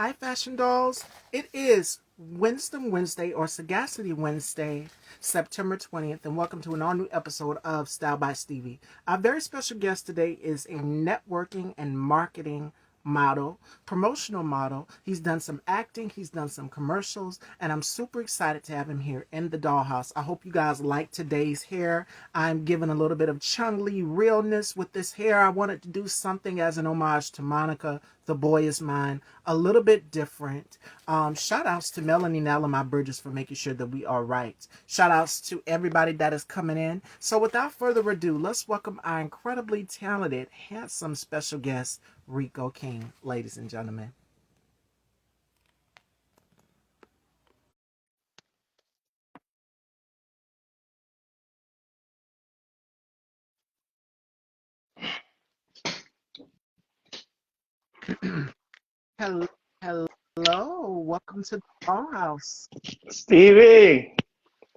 Hi, Fashion Dolls. It is Wisdom Wednesday or Sagacity Wednesday, September 20th, and welcome to an all new episode of Style by Stevie. Our very special guest today is a networking and marketing model, promotional model. He's done some acting, he's done some commercials, and I'm super excited to have him here in the dollhouse. I hope you guys like today's hair. I'm giving a little bit of Chung Lee realness with this hair. I wanted to do something as an homage to Monica, The Boy Is Mine, a little bit different. Shout outs to Melanie Nell and my Burgess for making sure that we are right. Shout outs to everybody that is coming in. So without further ado, let's welcome our incredibly talented, handsome special guest, Rico King, ladies and gentlemen. Hello, hello. Welcome to the Ballhouse. Stevie,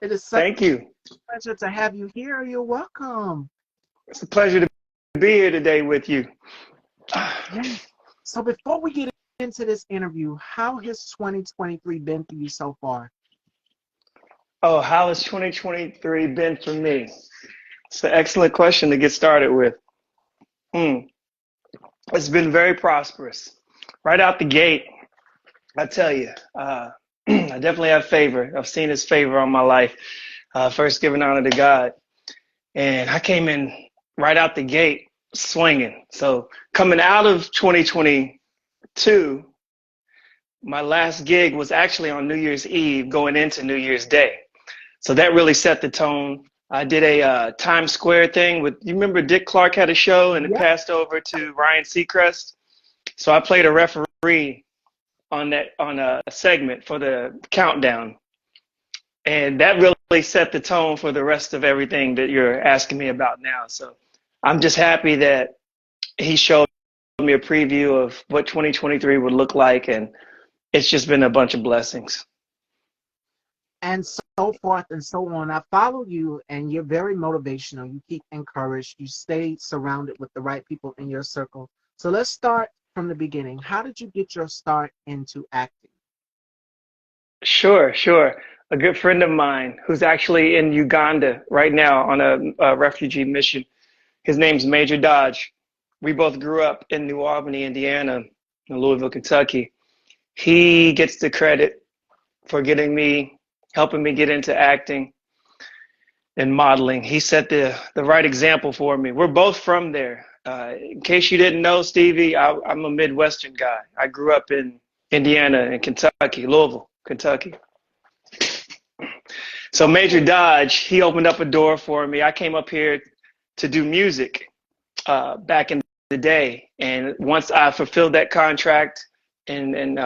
It is such thank you. a pleasure to have you here. You're welcome. It's a pleasure to be here today with you. Yeah. So before we get into this interview, how has 2023 been for you so far? Oh, how has 2023 been for me? It's an excellent question to get started with. Hmm. It's been very prosperous. Right out the gate, I tell you, I definitely have favor. I've seen his favor on my life. First, giving honor to God. And I came in right out the gate swinging. So, coming out of 2022, my last gig was actually on New Year's Eve going into New Year's Day. So that really set the tone. I did a Times Square thing with, you remember Dick Clark had a show and it Yeah. passed over to Ryan Seacrest. So I played a referee on a segment for the countdown. And that really set the tone for the rest of everything that you're asking me about now. So I'm just happy that he showed me a preview of what 2023 would look like. And it's just been a bunch of blessings. And so forth and so on. I follow you and you're very motivational. You keep encouraged. You stay surrounded with the right people in your circle. So let's start from the beginning. How did you get your start into acting? Sure, sure. A good friend of mine who's actually in Uganda right now on a refugee mission. His name's Major Dodge. We both grew up in New Albany, Indiana, and Louisville, Kentucky. He gets the credit for helping me get into acting and modeling. He set the right example for me. We're both from there. In case you didn't know, Stevie, I'm a Midwestern guy. I grew up in Indiana and Kentucky, Louisville, Kentucky. So Major Okay. Dodge, he opened up a door for me. I came up here to do music back in the day, and once I fulfilled that contract and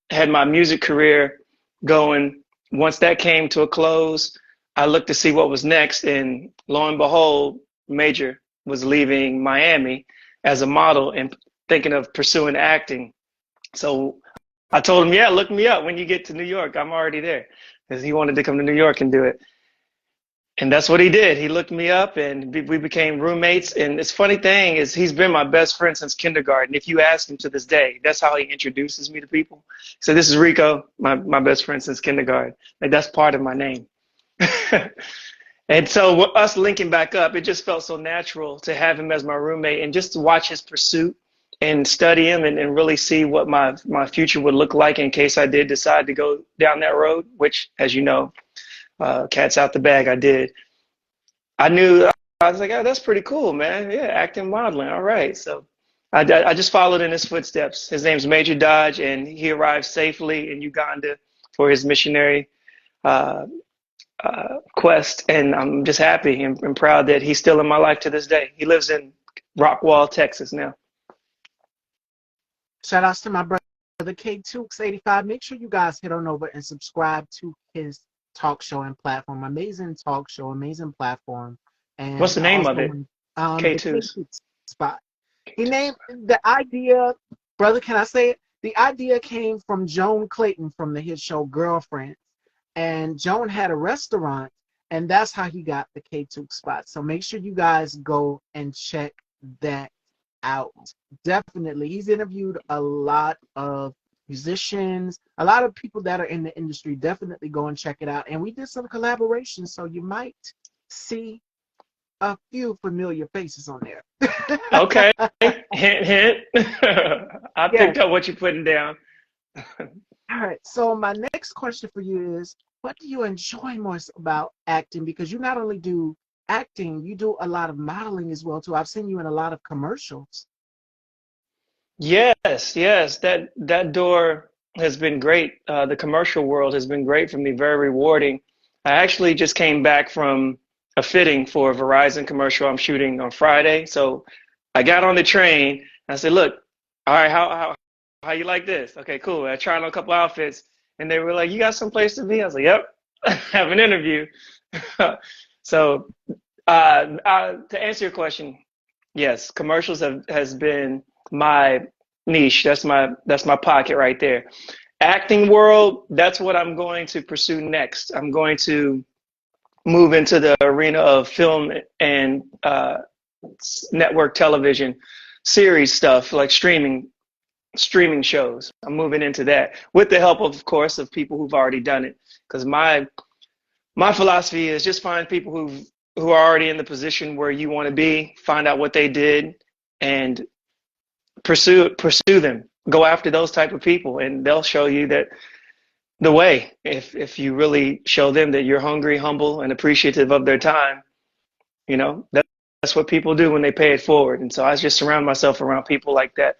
had my music career going, once that came to a close, I looked to see what was next, and lo and behold, Major was leaving Miami as a model and thinking of pursuing acting. So I told him, yeah, look me up when you get to New York. I'm already there because he wanted to come to New York and do it. And that's what he did. He looked me up and we became roommates. And this funny thing is he's been my best friend since kindergarten. If you ask him to this day, that's how he introduces me to people. So this is Rico, my best friend since kindergarten. Like that's part of my name. And so us linking back up, it just felt so natural to have him as my roommate and just to watch his pursuit and study him and really see what my future would look like in case I did decide to go down that road, which, as you know, cat's out the bag, I did. I knew, I was like, oh, that's pretty cool, man. Yeah, acting, modeling. All right. So I just followed in his footsteps. His name's Major Dodge, and he arrived safely in Uganda for his missionary uh, quest. And I'm just happy and proud that he's still in my life to this day. He lives in Rockwall, Texas now. Shout outs to my brother K2X85. Make sure you guys head on over and subscribe to his talk show and platform. Amazing talk show, amazing platform. What's And the I name also of it? want the K2's. K2 spot. He named the idea, brother, can I say it? The idea came from Joan Clayton from the hit show Girlfriend. And Joan had a restaurant, and that's how he got the K2 spot. So make sure you guys go and check that out. Definitely. He's interviewed a lot of musicians, a lot of people that are in the industry. Definitely go and check it out. And we did some collaborations, so you might see a few familiar faces on there. Okay. Hint, hint. I Yes. picked up what you're putting down. All right. So my next question for you is, what do you enjoy most about acting? Because you not only do acting, you do a lot of modeling as well too. I've seen you in a lot of commercials. Yes, yes, that door has been great. The commercial world has been great for me, very rewarding. I actually just came back from a fitting for a Verizon commercial I'm shooting on Friday. So I got on the train and I said, "Look, all right, how you like this? Okay, cool." I tried on a couple outfits and they were like, "You got some place to be?" I was like, "Yep, have an interview." So to answer your question, yes, commercials has been my niche. That's my pocket right there. Acting world, that's what I'm going to pursue next. I'm going to move into the arena of film and network television series stuff like streaming shows. I'm moving into that with the help, of course, of people who've already done it. Because my philosophy is just find people who are already in the position where you want to be, find out what they did, and pursue them. Go after those type of people, and they'll show you that the way. If you really show them that you're hungry, humble, and appreciative of their time, that's what people do when they pay it forward. And so I just surround myself around people like that.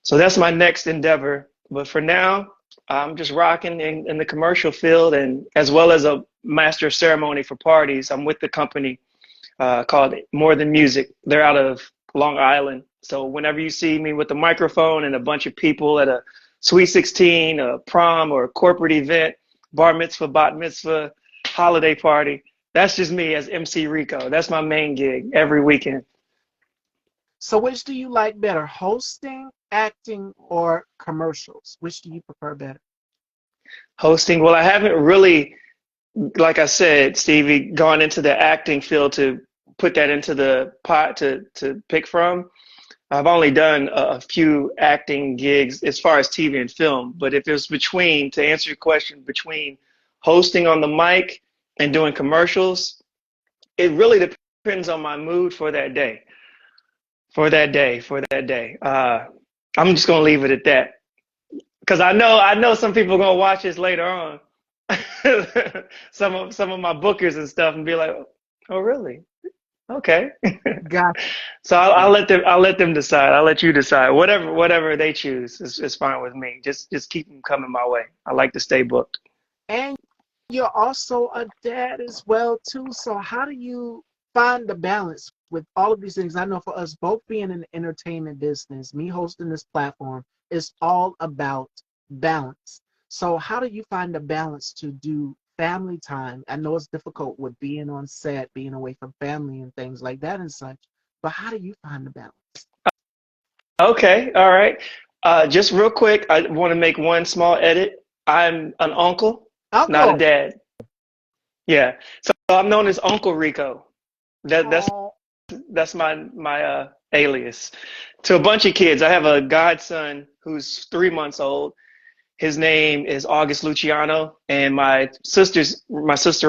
So that's my next endeavor. But for now, I'm just rocking in the commercial field, and as well as a master of ceremony for parties. I'm with the company called More Than Music. They're out of Long Island. So whenever you see me with a microphone and a bunch of people at a Sweet 16, a prom, or a corporate event, bar mitzvah, bat mitzvah, holiday party, that's just me as MC Rico. That's my main gig every weekend. So which do you like better, hosting, acting, or commercials? Which do you prefer better? Hosting, well, I haven't really, like I said, Stevie, gone into the acting field to put that into the pot to pick from. I've only done a few acting gigs as far as TV and film, but if it was to answer your question, between hosting on the mic and doing commercials, it really depends on my mood for that day. For that day. I'm just gonna leave it at that because I know some people are gonna watch this later on. Some of my bookers and stuff and be like, "Oh, really? Okay." Got So I'll you. let them decide. I'll let you decide. Whatever they choose is fine with me. Just keep them coming my way. I like to stay booked. And you're also a dad as well too. So how do you find the balance with all of these things? I know for us both being in the entertainment business, me hosting this platform, is all about balance. So how do you find the balance to do family time? I know it's difficult with being on set, being away from family and things like that and such, but how do you find the balance? Okay, all right. Just real quick, I want to make one small edit. I'm an uncle, not a Uncle. dad. Yeah. So I'm known as Uncle Rico. That that's Oh, that's my alias to a bunch of kids. I have a godson who's 3 months old. His name is August Luciano, and my sister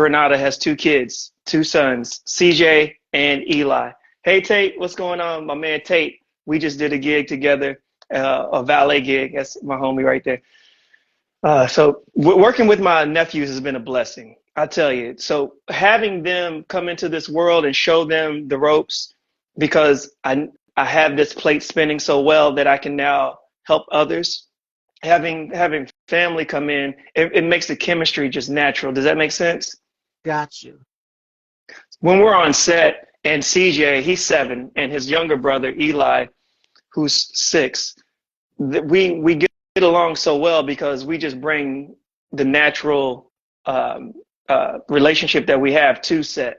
Renata has two kids, two sons, CJ and Eli. Hey Tate, what's going on, my man Tate? We just did a gig together, a valet gig. That's my homie right there. So working with my nephews has been a blessing, I tell you. So having them come into this world and show them the ropes, because I have this plate spinning so well that I can now help others. Having family come in, it makes the chemistry just natural. Does that make sense? got you. When we're on set and CJ, he's 7, and his younger brother Eli, who's 6, we get along so well because we just bring the natural relationship that we have to set,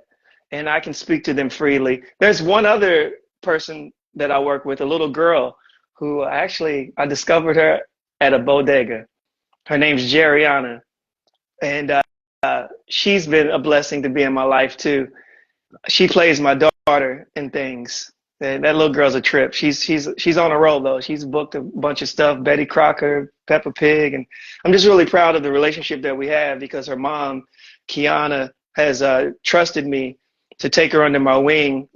and I can speak to them freely. There's one other person that I work with, a little girl who actually I discovered her at a bodega. Her name's Jeriana, and she's been a blessing to be in my life too. She plays my daughter in things. That little girl's a trip. She's on a roll though. She's booked a bunch of stuff, Betty Crocker, Peppa Pig, and I'm just really proud of the relationship that we have because her mom, Kiana, has trusted me to take her under my wing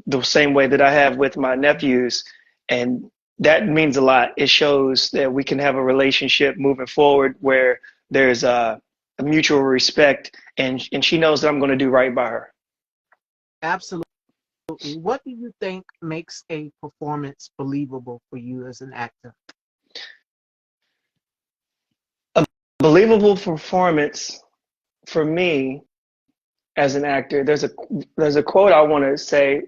the same way that I have with my nephews, and that means a lot. It shows that we can have a relationship moving forward where there's a mutual respect, and she knows that I'm going to do right by her. Absolutely. What do you think makes a performance believable for you as an actor? A believable performance for me as an actor, there's a quote I want to say,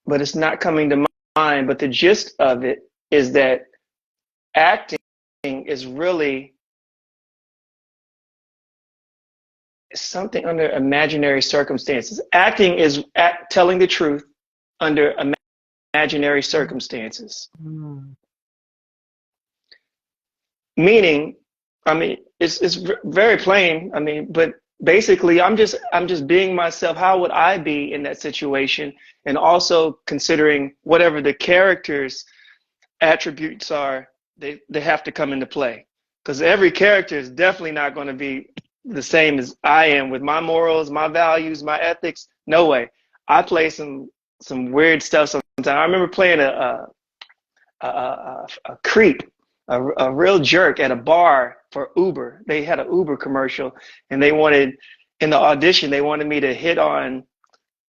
but it's not coming to mind. But the gist of it is that acting is really something under imaginary circumstances. Acting is telling the truth under imaginary circumstances. Mm. Meaning, I mean, it's very plain. I mean, but basically, I'm just being myself. How would I be in that situation? And also considering whatever the character's attributes are, they have to come into play. Because every character is definitely not going to be the same as I am with my morals, my values, my ethics. No way. I play some weird stuff sometimes. I remember playing a creep, a real jerk at a bar for Uber. They had an Uber commercial, and in the audition, they wanted me to hit on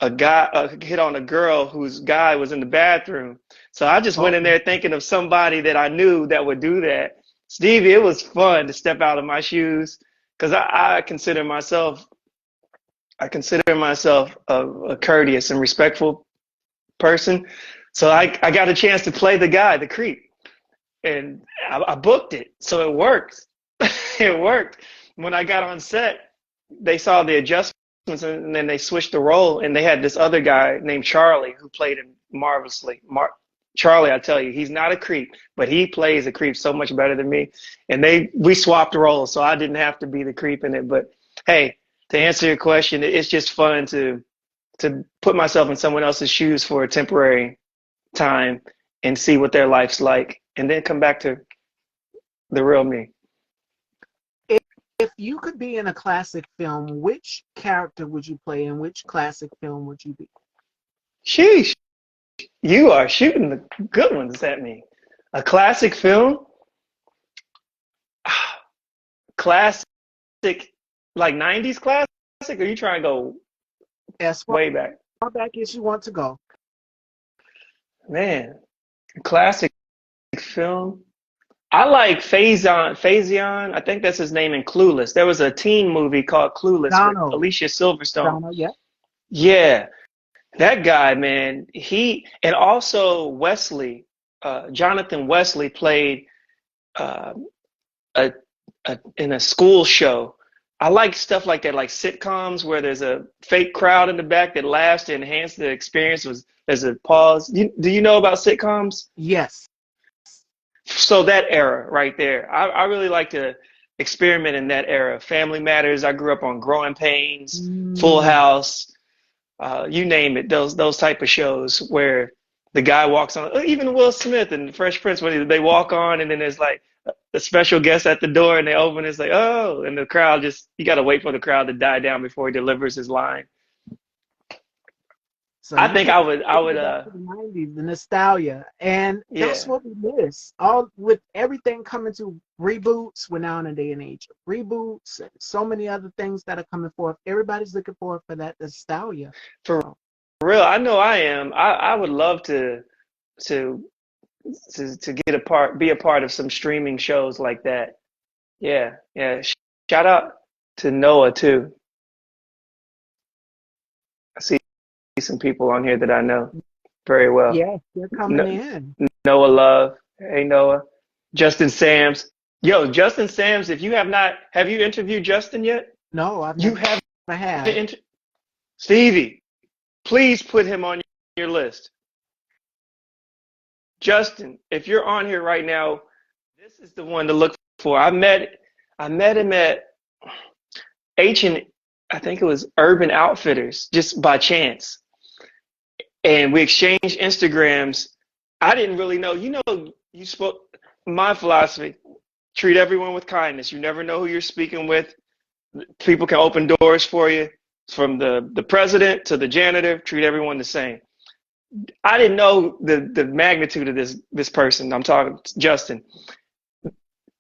a girl whose guy was in the bathroom. So I just went in there thinking of somebody that I knew that would do that. Stevie, it was fun to step out of my shoes because I consider myself a courteous and respectful person. So I got a chance to play the guy, the creep, and I booked it. So it worked. It worked. When I got on set, they saw the adjustments and then they switched the role, and they had this other guy named Charlie who played him marvelously. Charlie, I tell you, he's not a creep, but he plays a creep so much better than me. And we swapped roles, so I didn't have to be the creep in it. But hey, to answer your question, it's just fun to put myself in someone else's shoes for a temporary time and see what their life's like, and then come back to the real me. If you could be in a classic film, which character would you play and which classic film would you be? Sheesh, you are shooting the good ones at me. A classic film? Classic, like 90s classic? Or are you trying to go As way back? far back as you want to go. Man, classic film. I like Faison. I think that's his name in Clueless. There was a teen movie called Clueless with Donald. Alicia Silverstone. Donald, yeah. Yeah, that guy, man. And also Wesley, Jonathan Wesley played uh, a, in a school show. I like stuff like that, like sitcoms where there's a fake crowd in the back that laughs to enhance the experience. There's a pause. Do you know about sitcoms? Yes. So that era right there, I really like to experiment in that era. Family Matters. I grew up on Growing Pains, Full House, you name it. Those type of shows where the guy walks on. Even Will Smith and Fresh Prince, when they walk on, and then there's like a special guest at the door, and they open. It's like, oh, and the crowd you got to wait for the crowd to die down before he delivers his line. So I think I would the 90s, the nostalgia, and yeah. that's what we miss. All with everything coming to reboots, we're now in a day and age of reboots and so many other things that are coming forth. Everybody's looking forward for that nostalgia. For real, I know I am. I would love to be a part of some streaming shows like that. Yeah, yeah. Shout out to Noah too. I see some people on here that I know very well. Yeah, they're coming in. Noah Love. Hey Noah. Justin Sams. Yo, Justin Sams, have you interviewed Justin yet? No, I've You never haven't. Stevie, please put him on your list. Justin, if you're on here right now, this is the one to look for. I met him at I think it was Urban Outfitters, just by chance. and we exchanged Instagrams. I didn't really know. You spoke my philosophy: treat everyone with kindness. You never know who you're speaking with. People can open doors for you, from the president to the janitor. Treat everyone the same. I didn't know the magnitude of this person. I'm talking Justin.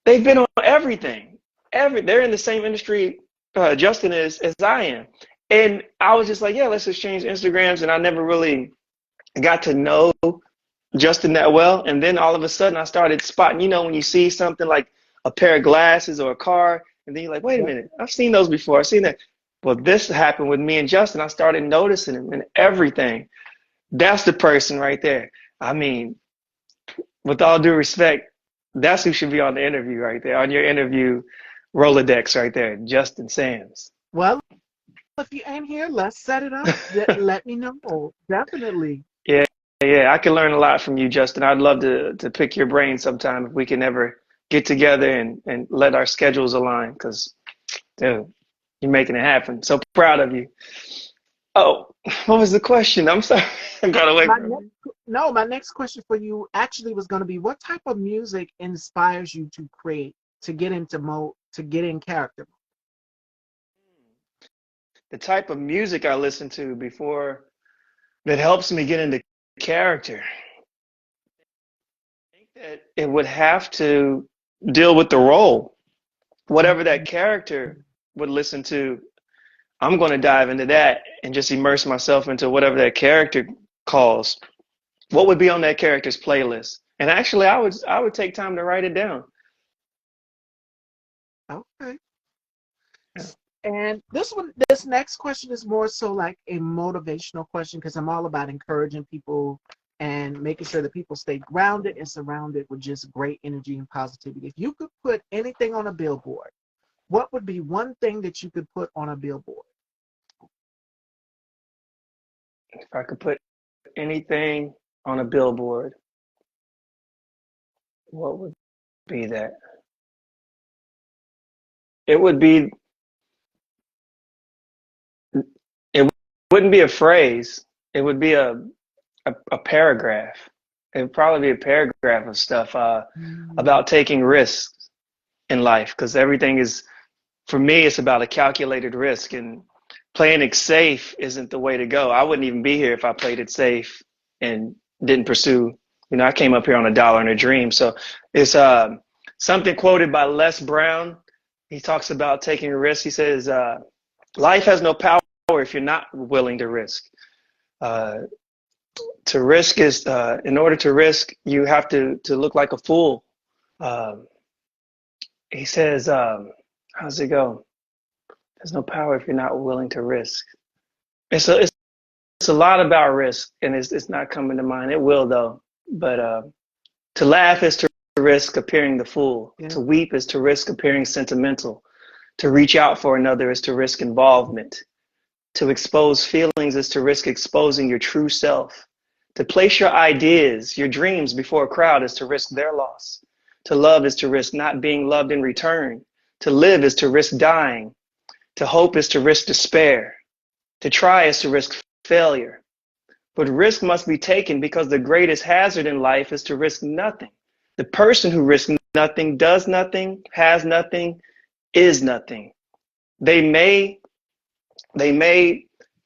They've been on everything. They're in the same industry Justin is as I am, and I was just like, yeah, let's exchange Instagrams. And I never really got to know Justin that well. And then all of a sudden, I started spotting. When you see something like a pair of glasses or a car, and then you're like, wait a minute, I've seen those before. I've seen that. Well, this happened with me and Justin. I started noticing him in everything. That's the person right there. I mean, with all due respect, that's who should be on the interview right there, on your interview Rolodex right there, Justin Sams. Well, if you ain't here, let's set it up. Let me know. Definitely. Yeah, yeah, I can learn a lot from you, Justin. I'd love to pick your brain sometime if we can ever get together and let our schedules align, because, dude, you're making it happen. So proud of you. Oh, what was the question? I'm sorry. I got away from it. No, my next question for you actually was going to be, what type of music inspires you to create, to get into mode, to get in character? The type of music I listen to before that helps me get into character. I think that it would have to deal with the role. Whatever that character would listen to, I'm going to dive into that and just immerse myself into whatever that character calls. What would be on that character's playlist? And actually, I would take time to write it down. Okay. Yeah. And this next question is more so like a motivational question, because I'm all about encouraging people and making sure that people stay grounded and surrounded with just great energy and positivity. If you could put anything on a billboard, what would be one thing that you could put on a billboard? If I could put anything on a billboard, what would be that? It would be, it wouldn't be a phrase. It would be a paragraph. It would probably be a paragraph of stuff about taking risks in life, because everything is, for me, it's about a calculated risk, and playing it safe isn't the way to go. I wouldn't even be here if I played it safe and didn't pursue. I came up here on a dollar and a dream. So it's something quoted by Les Brown. He talks about taking a risk. He says, life has no power if you're not willing to risk. To risk is, in order to risk, you have to look like a fool. He says, how's it go? There's no power if you're not willing to risk. It's a lot about risk, and it's not coming to mind. It will, though. But to laugh is to risk appearing the fool. Yeah. To weep is to risk appearing sentimental. To reach out for another is to risk involvement. To expose feelings is to risk exposing your true self. To place your ideas, your dreams before a crowd is to risk their loss. To love is to risk not being loved in return. To live is to risk dying. To hope is to risk despair. To try is to risk failure. But risk must be taken, because the greatest hazard in life is to risk nothing. The person who risks nothing, does nothing, has nothing, is nothing. They may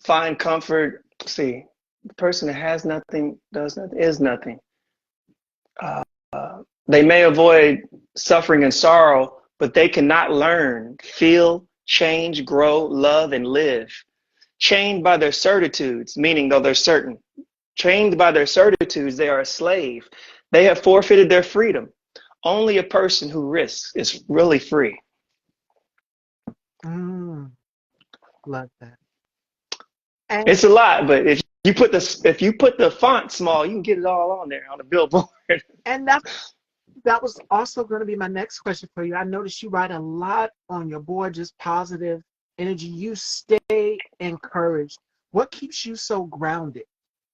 find comfort. See, the person that has nothing, does nothing, is nothing. They may avoid suffering and sorrow, but they cannot learn, feel, change, grow, love, and live. Chained by their certitudes, meaning though they're certain. Chained by their certitudes, they are a slave. They have forfeited their freedom. Only a person who risks is really free. Love that. And it's a lot, but if you put the font small, you can get it all on there on the billboard. And that was also going to be my next question for you. I noticed you write a lot on your board, just positive energy. You stay encouraged. What keeps you so grounded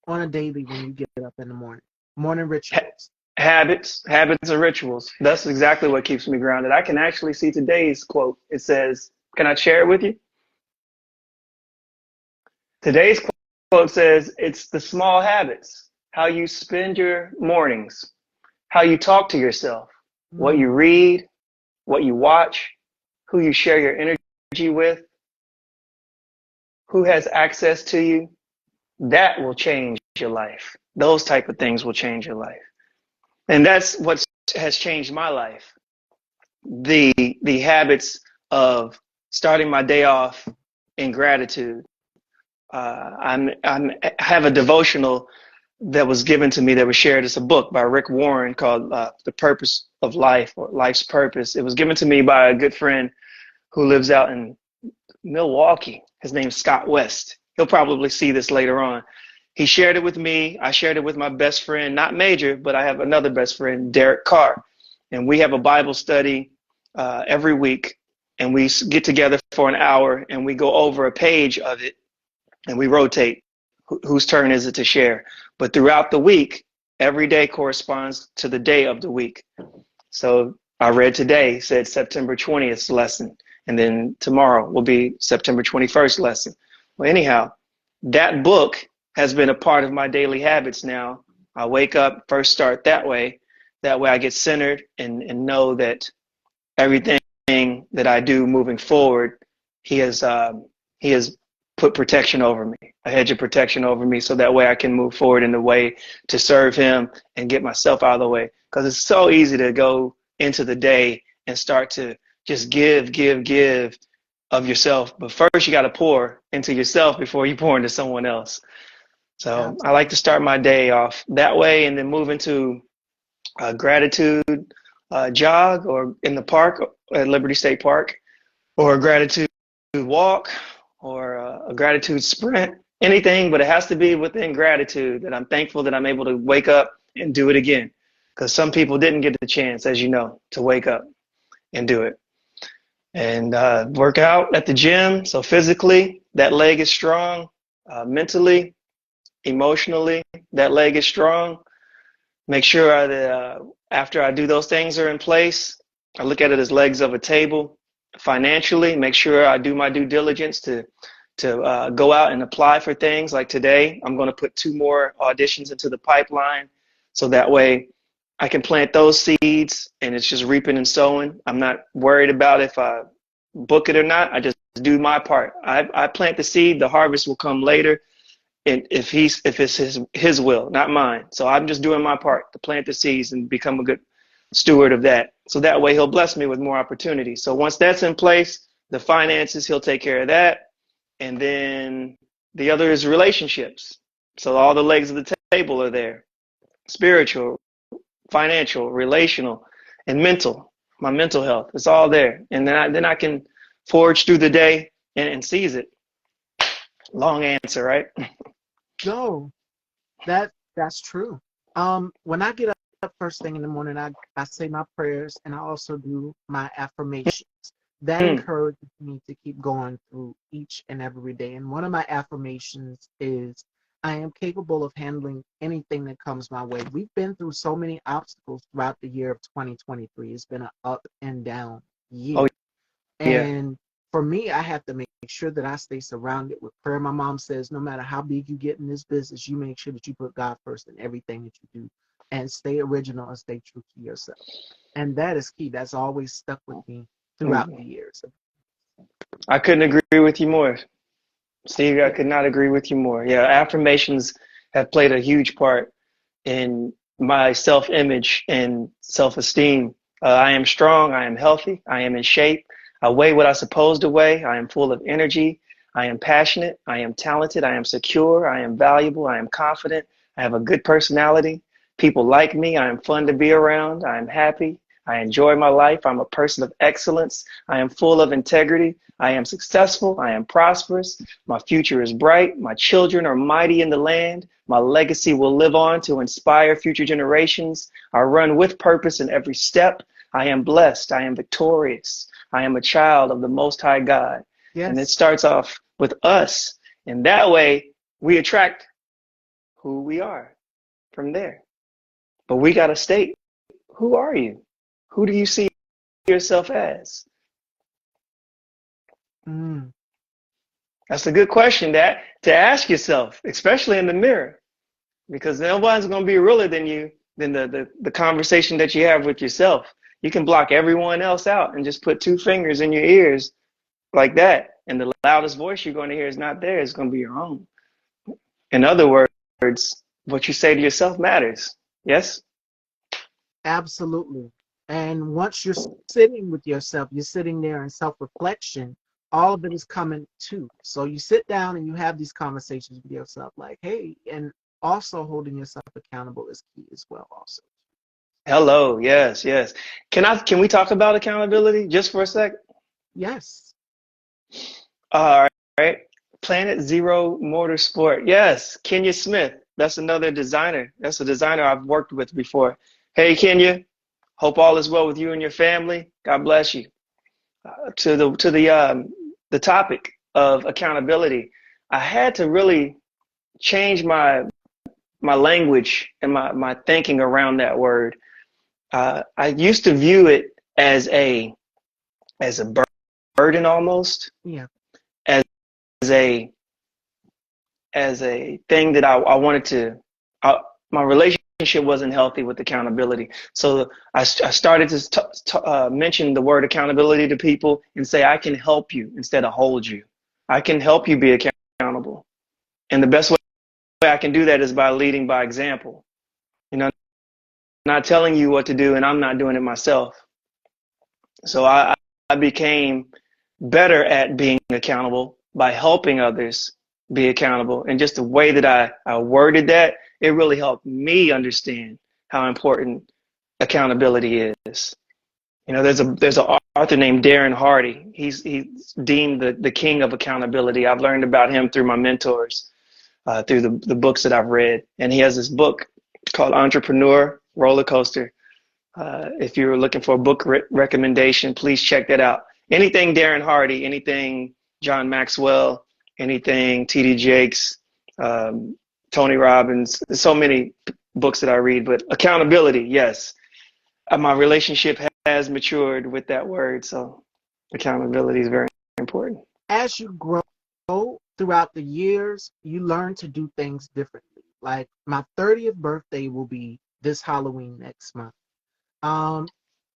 on a daily when you get up in the morning? Morning rituals. Habits and rituals. That's exactly what keeps me grounded. I can actually see today's quote. It says, can I share it with you? Today's quote says, it's the small habits, how you spend your mornings, how you talk to yourself, what you Mm, read, what you watch, who you share your energy with, who has access to you. That will change your life. Those type of things will change your life. And that's what has changed my life. The habits of starting my day off in gratitude. I have a devotional that was given to me that was shared. It's a book by Rick Warren called The Purpose of Life, or Life's Purpose. It was given to me by a good friend who lives out in Milwaukee. His name's Scott West. He'll probably see this later on. He shared it with me. I shared it with my best friend, not Major, but I have another best friend, Derek Carr. And we have a Bible study every week. And we get together for an hour and we go over a page of it and we rotate. Whose turn is it to share? But throughout the week, every day corresponds to the day of the week. So I read today, said September 20th lesson, and then tomorrow will be September 21st lesson. Well, anyhow, that book has been a part of my daily habits now. I wake up, first start that way. That way I get centered and know that everything that I do moving forward, he has put protection over me, a hedge of protection over me, so that way I can move forward in the way to serve him and get myself out of the way. Because it's so easy to go into the day and start to just give of yourself. But first you got to pour into yourself before you pour into someone else. So I like to start my day off that way and then move into gratitude jog or in the park at Liberty State Park, or a gratitude walk, or a gratitude sprint, anything, but it has to be within gratitude that I'm thankful that I'm able to wake up and do it again. Because some people didn't get the chance, as you know, to wake up and do it. And work out at the gym. So physically, that leg is strong. Mentally, emotionally, that leg is strong. Make sure that after I do those things are in place, I look at it as legs of a table. Financially, make sure I do my due diligence to go out and apply for things. Like today, I'm going to put 2 more auditions into the pipeline, so that way I can plant those seeds and it's just reaping and sowing. I'm not worried about if I book it or not. I just do my part. I plant the seed. The harvest will come later, and if it's his will, not mine. So I'm just doing my part to plant the seeds and become a good steward of that. So that way he'll bless me with more opportunities. So once that's in place, the finances, he'll take care of that. And then the other is relationships. So all the legs of the table are there: spiritual, financial, relational, and mental. My mental health, it's all there. And then I can forge through the day and seize it. Long answer, right? no, that's true. When I get up first thing in the morning, I say my prayers and I also do my affirmations. That Mm. encourages me to keep going through each and every day. And one of my affirmations is I am capable of handling anything that comes my way. We've been through so many obstacles throughout the year of 2023. It's been an up and down Oh, year. yeah. And for me, I have to make sure that I stay surrounded with prayer. My mom says, no matter how big you get in this business, you make sure that you put God first in everything that you do and stay original and stay true to yourself. And that is key. That's always stuck with me throughout Mm. the years. I couldn't agree with you more. Stevie, I could not agree with you more. Yeah, affirmations have played a huge part in my self image and self esteem. I am strong. I am healthy. I am in shape. I weigh what I'm supposed to weigh. I am full of energy. I am passionate. I am talented. I am secure. I am valuable. I am confident. I have a good personality. People like me. I am fun to be around. I am happy. I enjoy my life. I'm a person of excellence. I am full of integrity. I am successful. I am prosperous. My future is bright. My children are mighty in the land. My legacy will live on to inspire future generations. I run with purpose in every step. I am blessed. I am victorious. I am a child of the Most High God. And it Yes. starts off with us. And that way we attract who we are from there. But we got to state, who are you? Who do you see yourself as? Mm. That's a good question to ask yourself, especially in the mirror, because nobody's going to be realer than you, than the conversation that you have with yourself. You can block everyone else out and just put two fingers in your ears like that. And the loudest voice you're going to hear is not there. It's going to be your own. In other words, what you say to yourself matters. Yes? Absolutely. And once you're sitting with yourself, you're sitting there in self reflection, all of it is coming too. So you sit down and you have these conversations with yourself, like, hey, and also holding yourself accountable is key as well, also. Hello. Yes, yes. Can we talk about accountability just for a sec? Yes. All right. Planet Zero Motorsport. Yes, Kenya Smith. That's another designer. That's a designer I've worked with before. Hey, Kenya. Hope all is well with you and your family. God bless you. To the topic of accountability, I had to really change my language and my thinking around that word. I used to view it as a burden almost, Yeah. as a as a thing that I wanted to. My relationship wasn't healthy with accountability, so I started to mention the word accountability to people and say I can help you instead of hold you. I can help you be accountable, and the best way I can do that is by leading by example. You know, not telling you what to do, and I'm not doing it myself. So I became better at being accountable by helping others be accountable. And just the way that I worded that, it really helped me understand how important accountability is. You know, there's an author named Darren Hardy. He's deemed the king of accountability. I've learned about him through my mentors, through the books that I've read. And he has this book called Entrepreneur Roller Coaster. If you're looking for a book recommendation, please check that out. Anything Darren Hardy, anything John Maxwell, anything T.D. Jakes, Tony Robbins. There's so many books that I read, but accountability, yes. My relationship has matured with that word, so accountability is very important. As you grow throughout the years, you learn to do things differently. Like my 30th birthday will be this Halloween next month, um,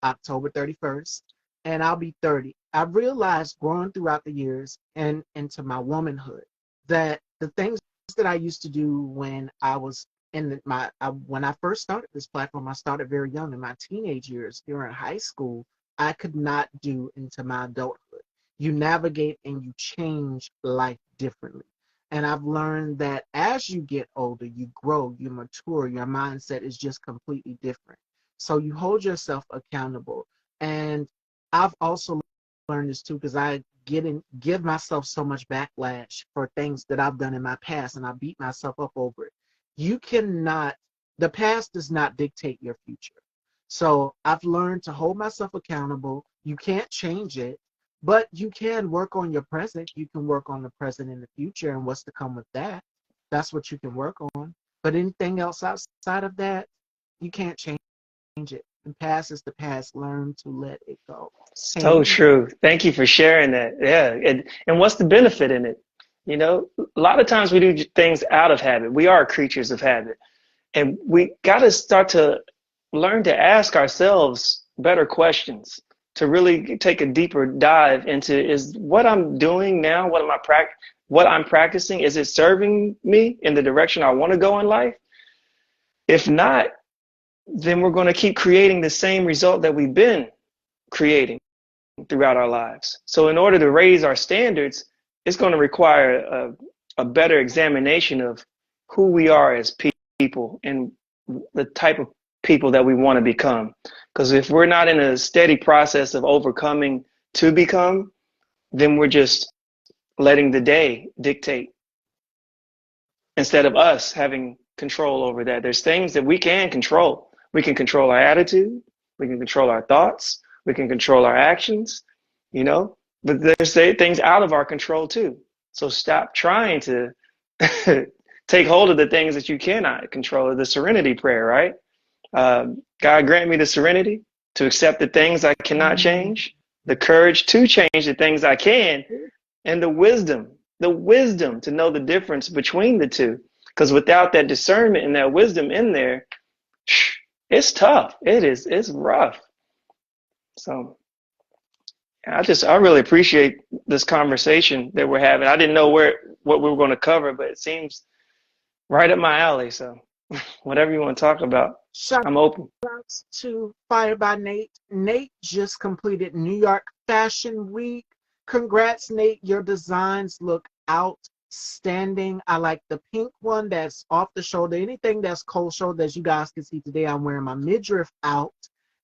October 31st, and I'll be 30. I've realized growing throughout the years and into my womanhood that the things that I used to do when I was when I first started this platform, I started very young in my teenage years during high school, I could not do into my adulthood. You navigate and you change life differently. And I've learned that as you get older, you grow, you mature, your mindset is just completely different. So you hold yourself accountable. And I've also learned this too because give myself so much backlash for things that I've done in my past and I beat myself up over it. You cannot, the past does not dictate your future. So I've learned to hold myself accountable. You can't change it, but you can work on your present. You can work on the present and the future and what's to come with that. That's what you can work on. But anything else outside of that, you can't change it. And past is the past. Learn to let it go. So Hey, true. Thank you for sharing that. Yeah. And what's the benefit in it? You know, a lot of times we do things out of habit. We are creatures of habit. And we got to start to learn to ask ourselves better questions, to really take a deeper dive into is what I'm doing now, what I'm practicing, is it serving me in the direction I want to go in life? If not, then we're going to keep creating the same result that we've been creating throughout our lives. So in order to raise our standards, it's going to require a better examination of who we are as people and the type of people that we want to become. Because if we're not in a steady process of overcoming to become, then we're just letting the day dictate instead of us having control over that. There's things that we can control. We can control our attitude. We can control our thoughts. We can control our actions, you know, but there's things out of our control too. So stop trying to take hold of the things that you cannot control. The serenity prayer, right? God grant me the serenity to accept the things I cannot change, the courage to change the things I can, and the wisdom the wisdom to know the difference between the two. Because without that discernment and that wisdom in there, it's tough. It's rough. So I really appreciate this conversation that we're having. I didn't know what we were going to cover, but it seems right up my alley. So whatever you want to talk about, Shout I'm open. outs to Fire by Nate. Nate just completed New York Fashion Week. Congrats, Nate. Your designs look outstanding. I like the pink one that's off the shoulder. Anything that's cold shoulder, as you guys can see today, I'm wearing my midriff out.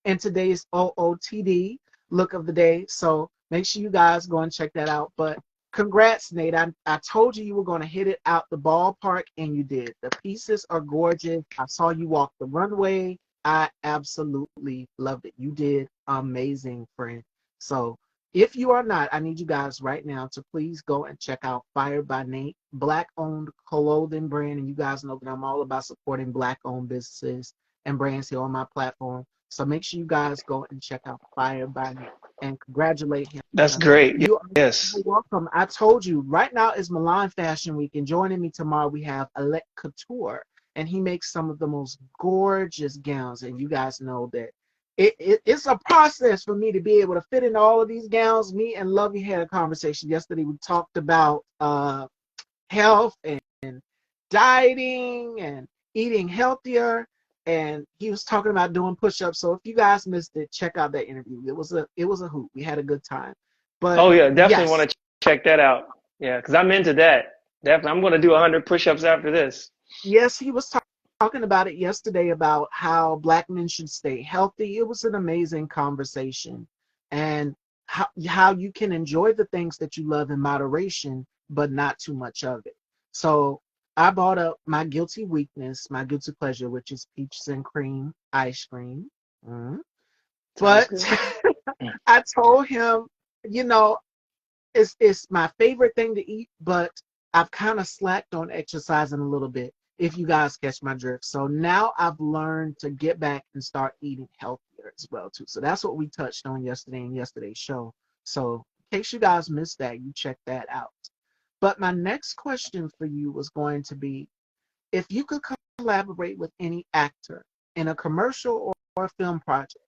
And today's OOTD look of the day. So make sure you guys go and check that out. But congrats, Nate. I told you were going to hit it out the ballpark, and you did. The pieces are gorgeous. I saw you walk the runway. I absolutely loved it. You did amazing, friend. So if you are not, I need you guys right now to please go and check out Fire by Nate, Black-owned clothing brand. And you guys know that I'm all about supporting Black-owned businesses and brands here on my platform. So make sure you guys go and check out Fire by Nate and congratulate him. That's great. You are Yes. welcome. I told you, right now is Milan Fashion Week, and joining me tomorrow we have Alec Couture, and he makes some of the most gorgeous gowns. And you guys know that it's a process for me to be able to fit in all of these gowns. Me and Lovey had a conversation yesterday. We talked about health and dieting and eating healthier. And he was talking about doing push-ups. So if you guys missed it, check out that interview. It was a hoot. We had a good time. But Oh yeah, definitely yes, want to check that out. Yeah, because I'm into that. Definitely, I'm going to do 100 push-ups after this. yes, he was talking about it yesterday about how Black men should stay healthy. It was an amazing conversation, and how you can enjoy the things that you love in moderation, but not too much of it. So I brought up my guilty weakness, my guilty pleasure, which is peaches and cream ice cream. Mm. Sounds But good. I told him, you know, it's my favorite thing to eat, but I've kind of slacked on exercising a little bit, if you guys catch my drift. So now I've learned to get back and start eating healthier as well too. So that's what we touched on yesterday in yesterday's show. So in case you guys missed that, you check that out. But my next question for you was going to be, if you could collaborate with any actor in a commercial or a film project,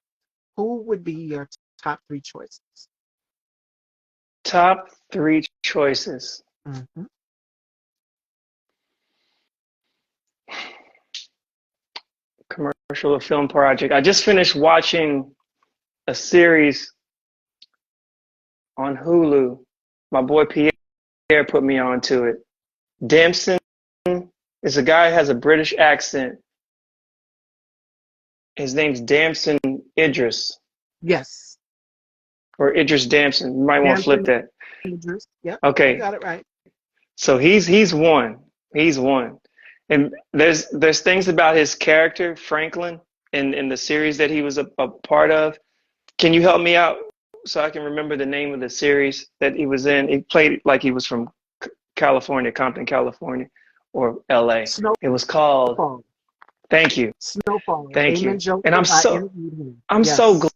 who would be your top three choices? Top three choices. Mm-hmm. Commercial or film project. I just finished watching a series on Hulu. My boy Pierre put me onto it. Damson is a guy who has a British accent. His name's Damson Idris Yes. or Idris Damson. You might want to flip Dancing that. Idris. Yep, you Okay. got it right. So he's one. He's one. And there's things about his character, Franklin, in the series that he was a part of. Can you help me out so I can remember the name of the series that he was in? He played like he was from California, Compton, California, or LA. It was called. Snowfall. Thank you. Snowfall. Thank Damon you. And Joseph. I interviewed him. I'm so Yes.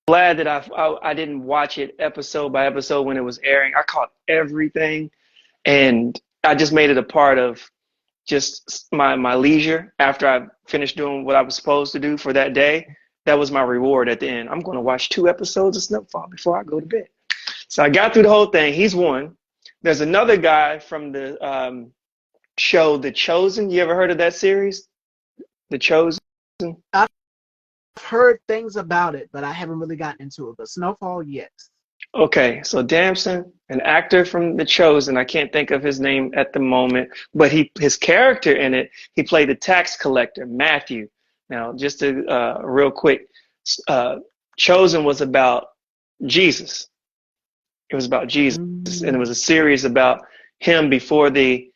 glad that I didn't watch it episode by episode when it was airing. I caught everything, and I just made it a part of just my leisure after I finished doing what I was supposed to do for that day. That was my reward at the end. I'm going to watch 2 episodes of Snowfall before I go to bed. So I got through the whole thing. He's one. There's another guy from the show The Chosen. You ever heard of that series? The Chosen? I've heard things about it, but I haven't really gotten into it. But Snowfall, yes. Okay, so Damson, an actor from The Chosen, I can't think of his name at the moment, but his character in it, he played the tax collector, Matthew. Now, just to real quick, Chosen was about Jesus. It was about Jesus, and it was a series about him before the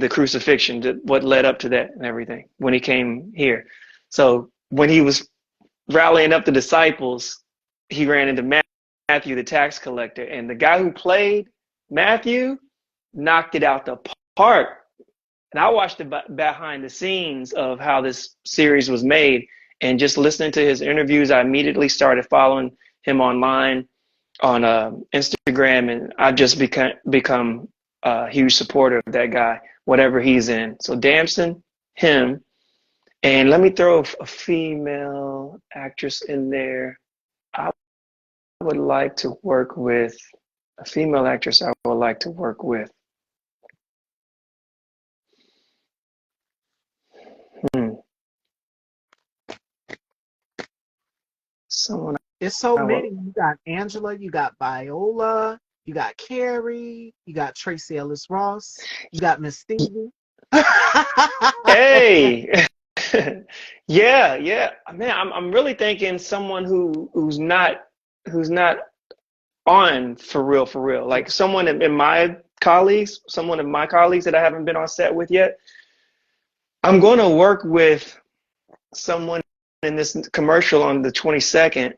crucifixion, what led up to that and everything when he came here. So when he was rallying up the disciples, he ran into Matthew, the tax collector, and the guy who played Matthew knocked it out the park. And I watched the behind the scenes of how this series was made, and just listening to his interviews, I immediately started following him online on Instagram, and I've just become a huge supporter of that guy, whatever he's in. So Damson, him, and let me throw a female actress in there. I would like to work with a female actress. I would like to work with. Hmm, someone It's so I would. many. You got Angela, you got Viola, you got Carrie, you got Tracy Ellis Ross, you got Miss Stevie. Hey, yeah, yeah, man. I'm really thinking someone who's not on for real. Like someone in my colleagues, someone of my colleagues that I haven't been on set with yet. I'm going to work with someone in this commercial on the 22nd.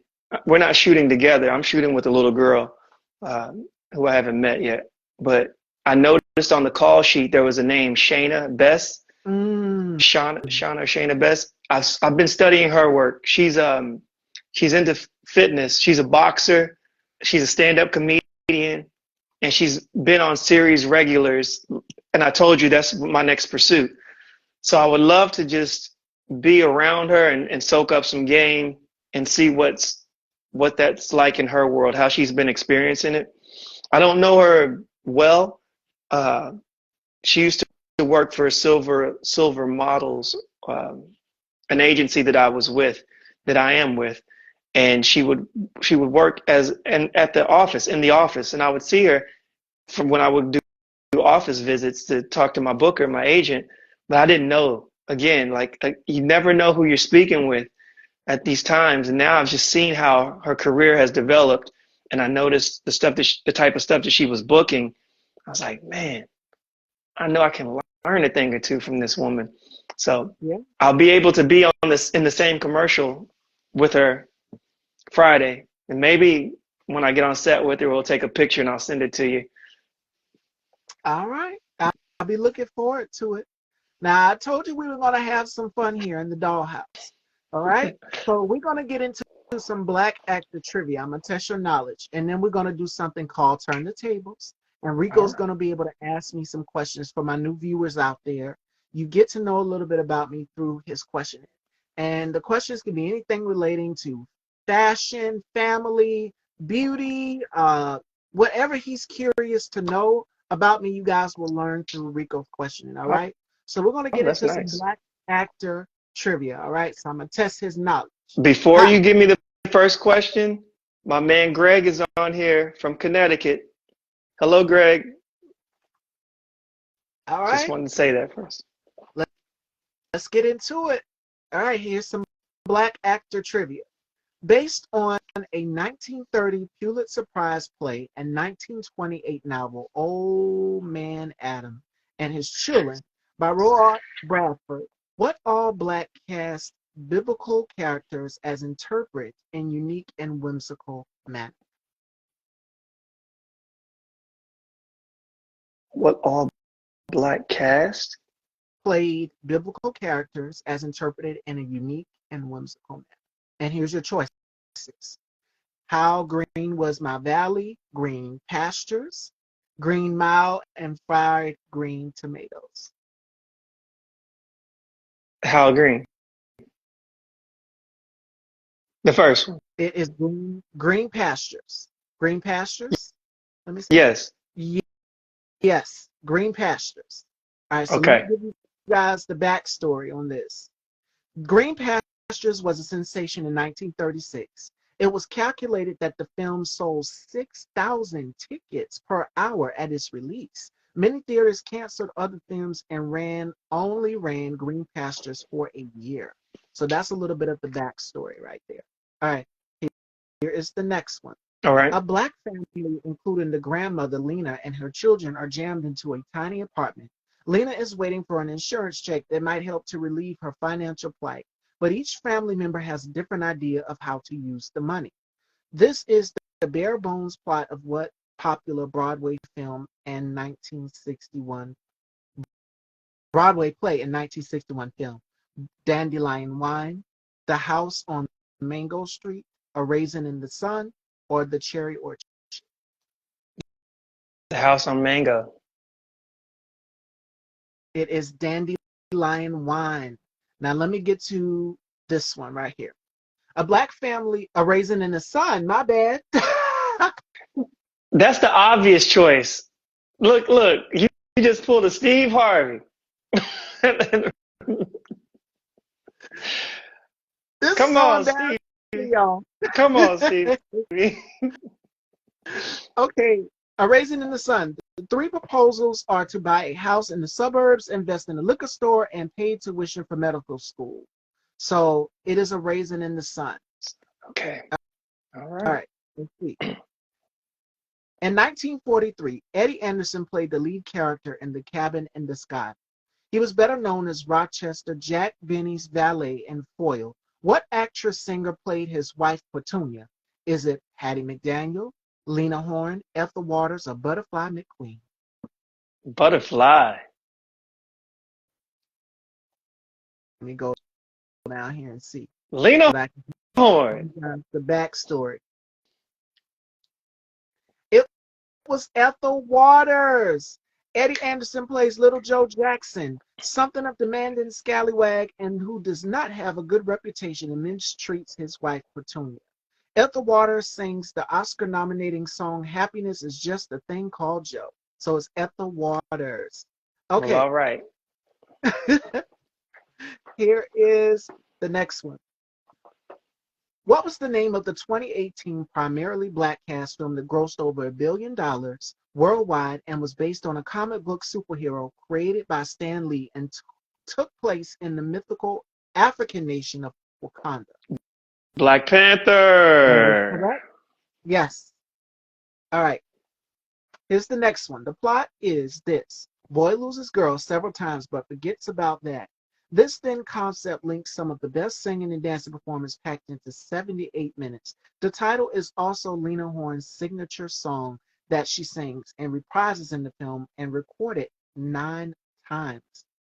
We're not shooting together. I'm shooting with a little girl uh, who I haven't met yet. But I noticed on the call sheet there was a name, Shayna Best. Mm. Shauna or Shayna Best. I've been studying her work. She's into fitness. She's a boxer. She's a stand-up comedian, and she's been on series regulars. And I told you that's my next pursuit. So I would love to just be around her and soak up some game and see what that's like in her world, how she's been experiencing it. I don't know her well. Uh, she used to work for Silver Models, um, an agency that I was with, that I am with, and she would work as and at the office in the office, and I would see her from when I would do office visits to talk to my booker, my agent, but I didn't know. Again, like you never know who you're speaking with at these times, and now I've just seen how her career has developed, and I noticed the type of stuff that she was booking. I was like, man, I know I can learn a thing or two from this woman. So Yeah. I'll be able to be on this in the same commercial with her Friday, and maybe when I get on set with her, we'll take a picture and I'll send it to you. All right. I'll be looking forward to it. Now, I told you we were going to have some fun here in the dollhouse. All right. So we're going to get into some black actor trivia. I'm going to test your knowledge. And then we're going to do something called Turn the Tables. And All Rico's right. going to be able to ask me some questions for my new viewers out there. You get to know a little bit about me through his questioning. And the questions can be anything relating to fashion, family, beauty, whatever he's curious to know about me, you guys will learn through Rico's questioning. All right. So we're going to Oh, get that's into some nice. black actor trivia. All right. So I'm going to test his knowledge. Before Ha! you give me the first question, my man Greg is on here from Connecticut. Hello, Greg. All Just right. wanted to say that first. Let's get into it. All right. Here's some black actor trivia. Based on a 1930 Pulitzer Prize play and 1928 novel, Old Man Adam and His Children by Roy Bradford, what all black cast biblical characters as interpret in unique and whimsical manner? What all black cast? Played biblical characters as interpreted in a unique and whimsical manner. And here's your choices. How green was my valley? Green pastures, green mile, and fried green tomatoes. Hal Green. The first one. It is green pastures. Green pastures? Let me see. Yes. Yes, green pastures. All right, so let me Okay. give you guys the backstory on this. Green Pastures was a sensation in 1936. It was calculated that the film sold 6,000 tickets per hour at its release. Many theaters canceled other films and only ran Green Pastures for a year. So that's a little bit of the backstory right there. All right, here is the next one. All right. A black family, including the grandmother Lena and her children, are jammed into a tiny apartment. Lena is waiting for an insurance check that might help to relieve her financial plight, but each family member has a different idea of how to use the money. This is the bare bones plot of what popular Broadway play in 1961 film, Dandelion Wine, The House on Mango Street, A Raisin in the Sun, or The Cherry Orchard. The House on Mango. It is dandelion wine. Now let me get to this one right here. A black family, a raisin in the sun. My bad. That's the obvious choice. Look, you just pulled a Steve Harvey. This is Come on on, down Steve. to y'all. Come on, Steve. Okay, a raisin in the sun. The three proposals are to buy a house in the suburbs, invest in a liquor store, and pay tuition for medical school. So it is a raisin in the sun. Okay. All All right. right, let's see. In 1943, Eddie Anderson played the lead character in The Cabin in the Sky. He was better known as Rochester Jack Benny's valet and foil. What actress singer played his wife Petunia? Is it Hattie McDaniel, Lena Horne, Ethel Waters, or Butterfly McQueen? Butterfly. Let me go down here and see Lena what I Horne. can the backstory. It was Ethel Waters. Eddie Anderson plays Little Joe Jackson, something of demanding scallywag and who does not have a good reputation and mistreats his wife Petunia. Ethel Waters sings the Oscar-nominating song "Happiness Is Just a Thing Called Joe." So it's Ethel Waters. Well, Okay, all right. here is the next one. What was the name of the 2018 primarily black cast film that grossed over $1 billion worldwide and was based on a comic book superhero created by Stan Lee and took place in the mythical African nation of Wakanda? Black That is Panther. correct. Yes. All right. Here's the next one. The plot is this. Boy loses girl several times but forgets about that. This then concept links some of the best singing and dancing performance packed into 78 minutes. The title is also Lena Horne's signature song that she sings and reprises in the film and recorded 9 times.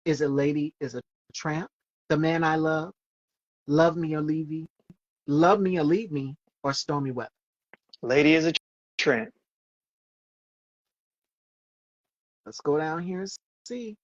Is it Lady is a Tramp, The Man I Love, Love Me or Leave Me, Love Me or Leave Me, or Stormy Weather? Lady is a Tramp. Let's go down here and see.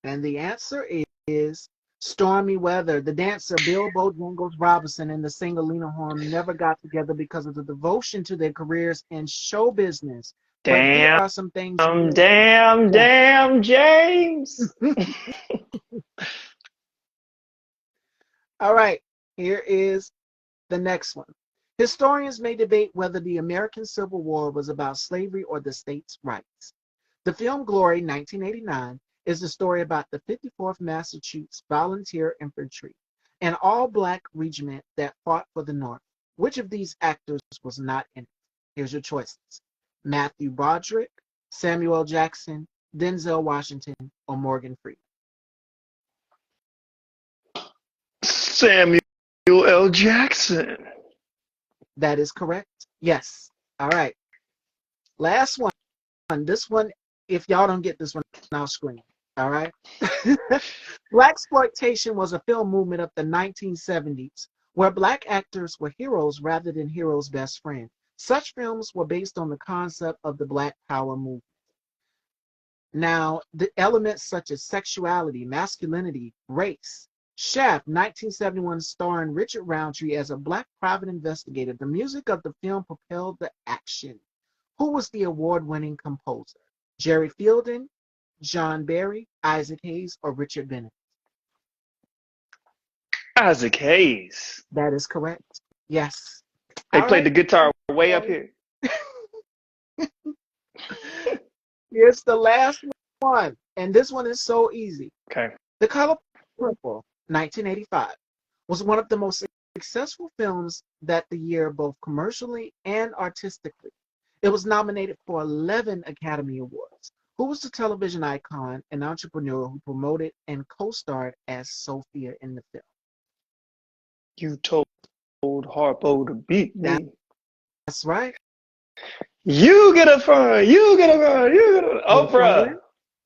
And the answer is Stormy Weather. The dancer Bill Bojangles Robinson and the singer Lena Horne never got together because of the devotion to their careers in show business. But here Damn, are some things you may damn, James. know. All right, here is the next one. Historians may debate whether the American Civil War was about slavery or the states' rights. The film Glory, 1989, is the story about the 54th Massachusetts Volunteer Infantry, an all-black regiment that fought for the North. Which of these actors was not in it? Here's your choices. Matthew Broderick, Samuel Jackson, Denzel Washington, or Morgan Freeman. Samuel L. Jackson. That is correct. Yes. All right. Last one. This one, if y'all don't get this one, I'll scream. All right. Blaxploitation was a film movement of the 1970s where black actors were heroes rather than heroes' best friend. Such films were based on the concept of the Black Power movement. Now, the elements such as sexuality, masculinity, race. Shaft, 1971, starring Richard Roundtree as a black private investigator. The music of the film propelled the action. Who was the award-winning composer? Jerry Fielding, John Barry, Isaac Hayes, or Richard Bennett? Isaac Hayes. That is correct. Yes. They All played the right. guitar way up here. Here's the last one. And this one is so easy. Okay. The Color Purple, 1985, was one of the most successful films that the year, both commercially and artistically. It was nominated for 11 Academy Awards. Who was the television icon and entrepreneur who promoted and co-starred as Sophia in the film? You told Harpo to beat me. That's right. You get a fun. You get a fun. You get a Oprah Oprah.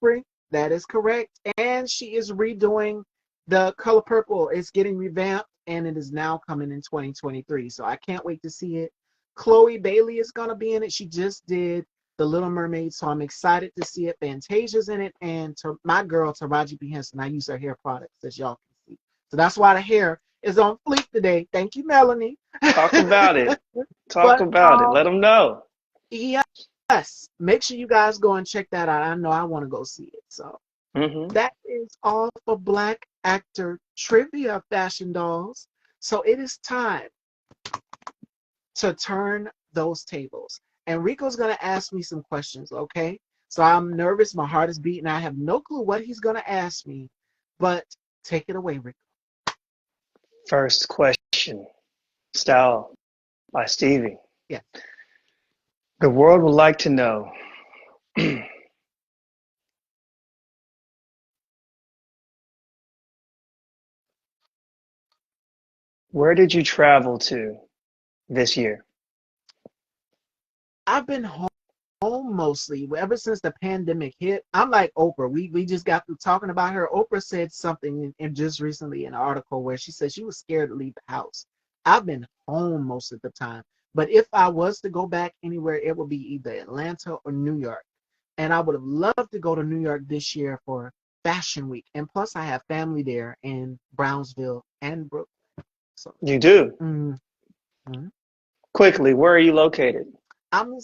Winfrey. That is correct. And she is redoing The Color Purple. It's getting revamped and it is now coming in 2023. So I can't wait to see it. Chloe Bailey is gonna be in it. She just did The Little Mermaid, so I'm excited to see it. Fantasia's in it, and to my girl Taraji P Henson. I use her hair products, as y'all can see. So that's why the hair is on fleek today. Thank you, Melanie. Talk about it. Talk But about it. Let them know. yes, make sure you guys go and check that out. I know I want to go see it. So Hmm. that is all for Black actor trivia, fashion dolls. So it is time to turn those tables. And Rico's going to ask me some questions, okay? So I'm nervous. My heart is beating. I have no clue what he's going to ask me, but take it away, Rico. First question. Style by Stevie. Yes. The world would like to know where did you travel to this year? I've been home mostly ever since the pandemic hit. I'm like Oprah. We just got through talking about her. Oprah said something in just recently in an article where she said she was scared to leave the house. I've been home most of the time. But if I was to go back anywhere, it would be either Atlanta or New York. And I would have loved to go to New York this year for Fashion Week. And plus, I have family there in Brownsville and Brooklyn. So, You do. mm-hmm. Quickly, where are you located? I'm in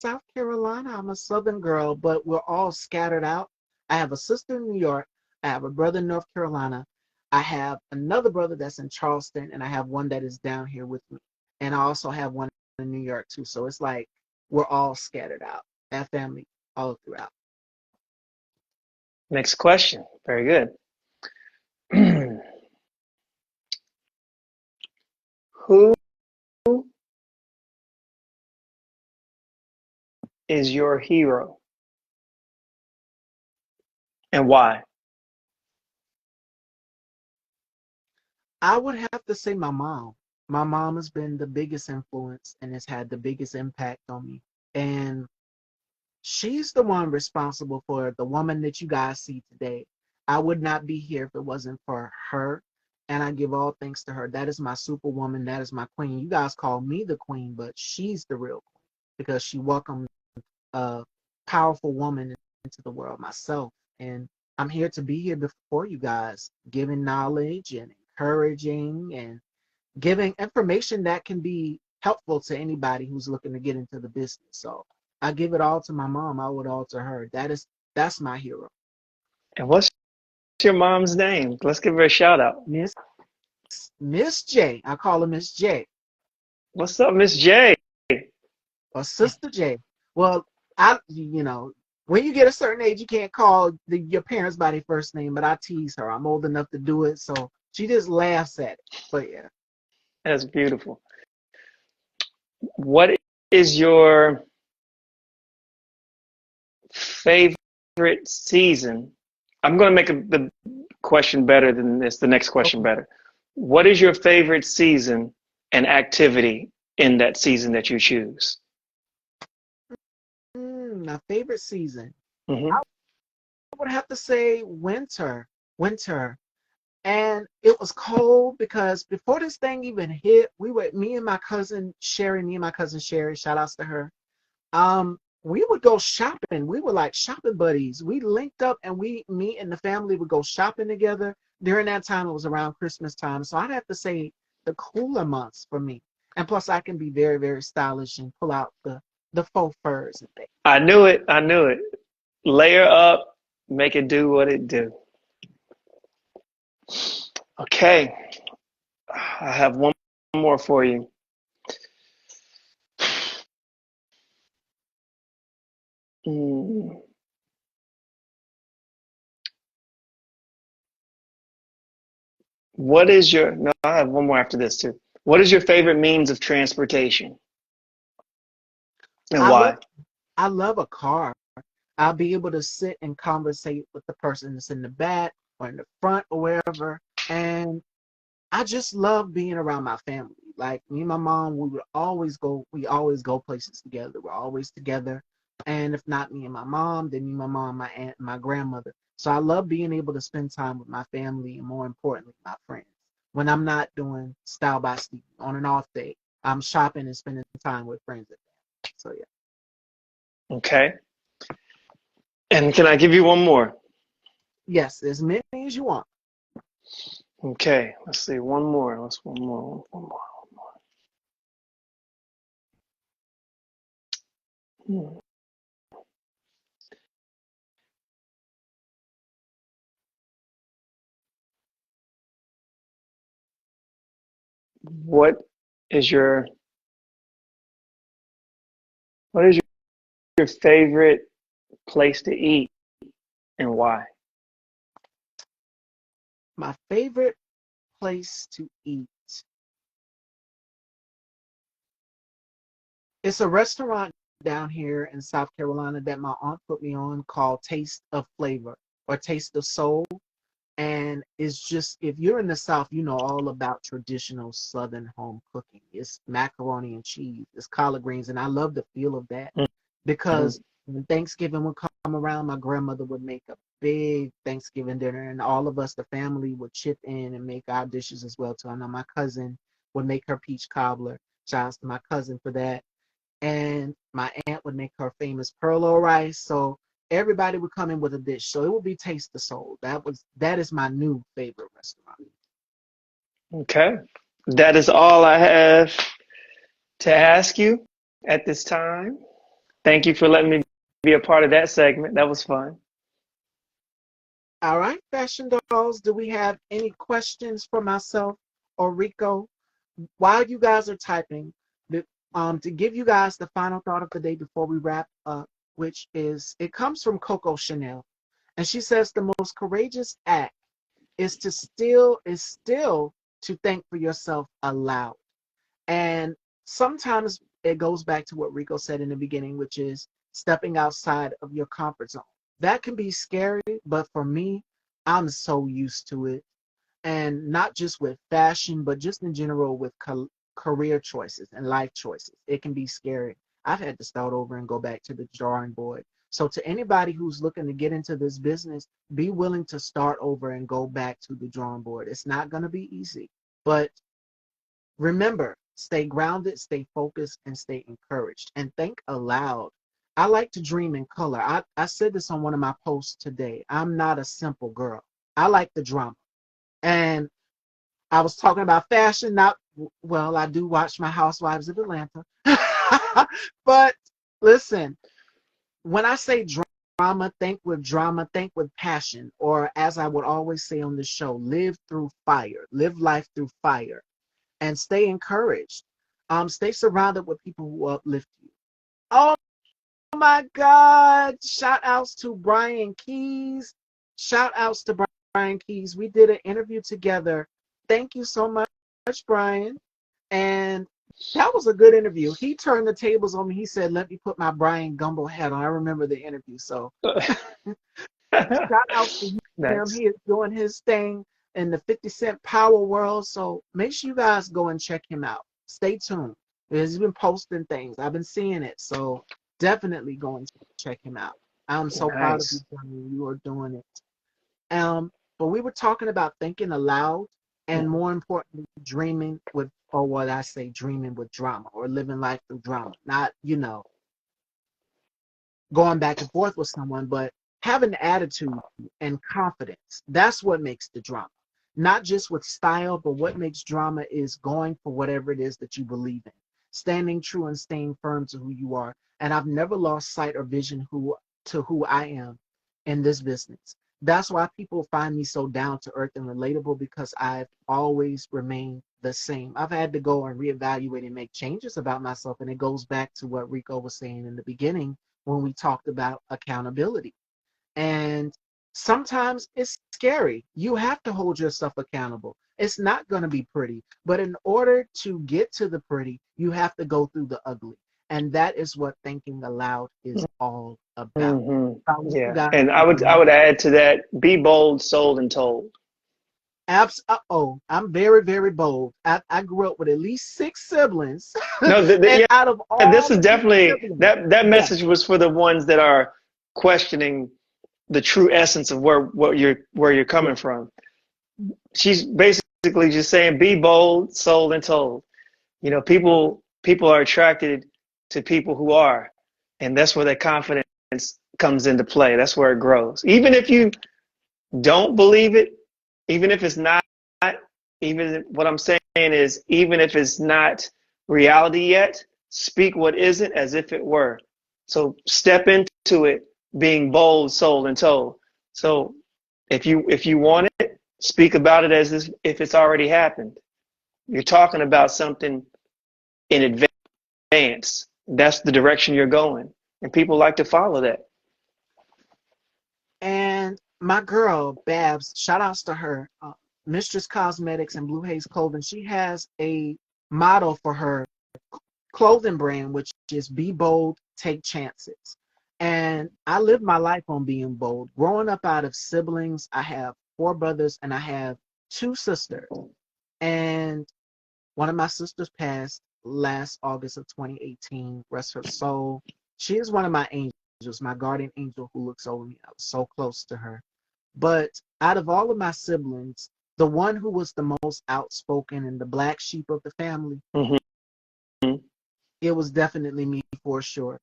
South Carolina. I'm a Southern girl, but we're all scattered out. I have a sister in New York. I have a brother in North Carolina. I have another brother that's in Charleston, and I have one that is down here with me. And I also have one in New York too. So it's like we're all scattered out. That family all throughout. Next question. Very good. Who is your hero and why? I would have to say my mom. My mom has been the biggest influence and has had the biggest impact on me. And she's the one responsible for the woman that you guys see today. I would not be here if it wasn't for her. And I give all thanks to her. That is my superwoman. That is my queen. You guys call me the queen, but she's the real queen because she welcomed a powerful woman into the world, myself. And I'm here to be here before you guys, giving knowledge and encouraging and giving information that can be helpful to anybody who's looking to get into the business. So I give it all to my mom. I owe it all to her. That's my hero. And what's your mom's name? Let's give her a shout out. Miss Miss J. I call her Miss J What's up, Miss J? or Sister J. Well, when you get a certain age, you can't call your parents by their first name, but I tease her. I'm old enough to do it, so she just laughs at it. But yeah. That's beautiful. What is your favorite season? I'm going to make the question better than this, the next question Okay. better. What is your favorite season and activity in that season that you choose? My favorite season. Hmm. I would have to say winter. Winter. And it was cold because before this thing even hit, me and my cousin Sherry, shout outs to her. We would go shopping. We were like shopping buddies. We linked up and me and the family would go shopping together. During that time, it was around Christmas time. So I'd have to say the cooler months for me. And plus I can be very, very stylish and pull out the faux furs and things. I knew it. I knew it. Layer up, make it do what it do. Okay, I have one more for you. Mm. What is your, no, I have one more after this too. What is your favorite means of transportation and I why? love I love a car. I'll be able to sit and conversate with the person that's in the back or in the front or wherever. And I just love being around my family. Like me and my mom, we always go places together. We're always together. And if not me and my mom, then me and my mom, my aunt, and my grandmother. So I love being able to spend time with my family and more importantly, my friends. When I'm not doing style by Steve on an off day, I'm shopping and spending time with friends. So yeah. Okay. And can I give you one more? Yes, as many as you want. Okay. Let's see. One more. Let's one more. One more. Hmm. What is your what is your favorite place to eat and why? My favorite place to eat. It's a restaurant down here in South Carolina that my aunt put me on called Taste of Flavor or Taste of Soul. And it's just, if you're in the South, you know all about traditional Southern home cooking. It's macaroni and cheese, it's collard greens, and I love the feel of that Mm-hmm. because when Thanksgiving would come around, my grandmother would make a big Thanksgiving dinner, and all of us, the family, would chip in and make our dishes as well. Too. I know my cousin would make her peach cobbler. Shout out to my cousin for that, and my aunt would make her famous perlo rice. So everybody would come in with a dish. So it would be Taste the Soul. That is my new favorite restaurant. Okay. That is all I have to ask you at this time. Thank you for letting me be a part of that segment. That was fun. All right, fashion dolls, do we have any questions for myself or Rico? While you guys are typing, to give you guys the final thought of the day before we wrap up, which is it comes from Coco Chanel. And she says the most courageous act is still to think for yourself aloud. And sometimes it goes back to what Rico said in the beginning, which is stepping outside of your comfort zone. That can be scary, but for me, I'm so used to it. And not just with fashion, but just in general with career choices and life choices. It can be scary. I've had to start over and go back to the drawing board. So, to anybody who's looking to get into this business, be willing to start over and go back to the drawing board. It's not going to be easy, but remember, stay grounded, stay focused, and stay encouraged. And think aloud. I like to dream in color. I said this on one of my posts today. I'm not a simple girl. I like the drama. And I was talking about fashion, not, well, I do watch my Housewives of Atlanta. But listen, when I say drama, think with passion. Or as I would always say on the show, live through fire, live life through fire, and stay encouraged. Stay surrounded with people who uplift you. Oh my God. Shout outs to Brian Keys. Shout outs to Brian Keys. We did an interview together. Thank you so much, Brian. And that was a good interview. He turned the tables on me. He said, let me put my Brian Gumbo hat on. I remember the interview. So shout out to him. Nice. He is doing his thing in the 50 Cent Power world. So make sure you guys go and check him out. Stay tuned. He's been posting things. I've been seeing it. So definitely go and check him out. I'm so proud of you, Nice. Johnny. You are doing it. But we were talking about thinking aloud and more importantly, dreaming with, or what I say, dreaming with drama or living life through drama. Not, going back and forth with someone, but having attitude and confidence. That's what makes the drama. Not just with style, but what makes drama is going for whatever it is that you believe in, standing true and staying firm to who you are. And I've never lost sight or vision who I am in this business. That's why people find me so down to earth and relatable because I've always remained the same. I've had to go and reevaluate and make changes about myself. And it goes back to what Rico was saying in the beginning when we talked about accountability. And sometimes it's scary. You have to hold yourself accountable. It's not going to be pretty, but in order to get to the pretty, you have to go through the ugly. And that is what thinking aloud is all about. Hmm. I want you Yeah. guys And to I remember. would add to that, be bold, sold, and told. I'm very, very bold. I grew up with at least six siblings. No, And yeah, out of this all is the six definitely siblings, that yes, message was for the ones that are questioning the true essence of where you're yes, coming from. She's basically just saying be bold, sold, and told. You know, people are attracted to people who are, and that's where that confidence comes into play. That's where it grows. Even if you don't believe it, even if it's not, even what I'm saying is, even if it's not reality yet, speak what isn't as if it were. So step into it being bold, sold, and told. So if you want it, speak about it as if it's already happened. You're talking about something in advance. That's the direction you're going, and people like to follow that. And my girl, Babs, shout outs to her, Mistress Cosmetics and Blue Haze Clothing. She has a motto for her clothing brand, which is be bold, take chances. And I live my life on being bold. Growing up out of siblings, I have four brothers and I have two sisters. And one of my sisters passed last August of 2018. Rest her soul. She is one of my angels, my guardian angel who looks over me. I was so close to her. But out of all of my siblings, the one who was the most outspoken and the black sheep of the family, Mm-hmm. it was definitely me for sure.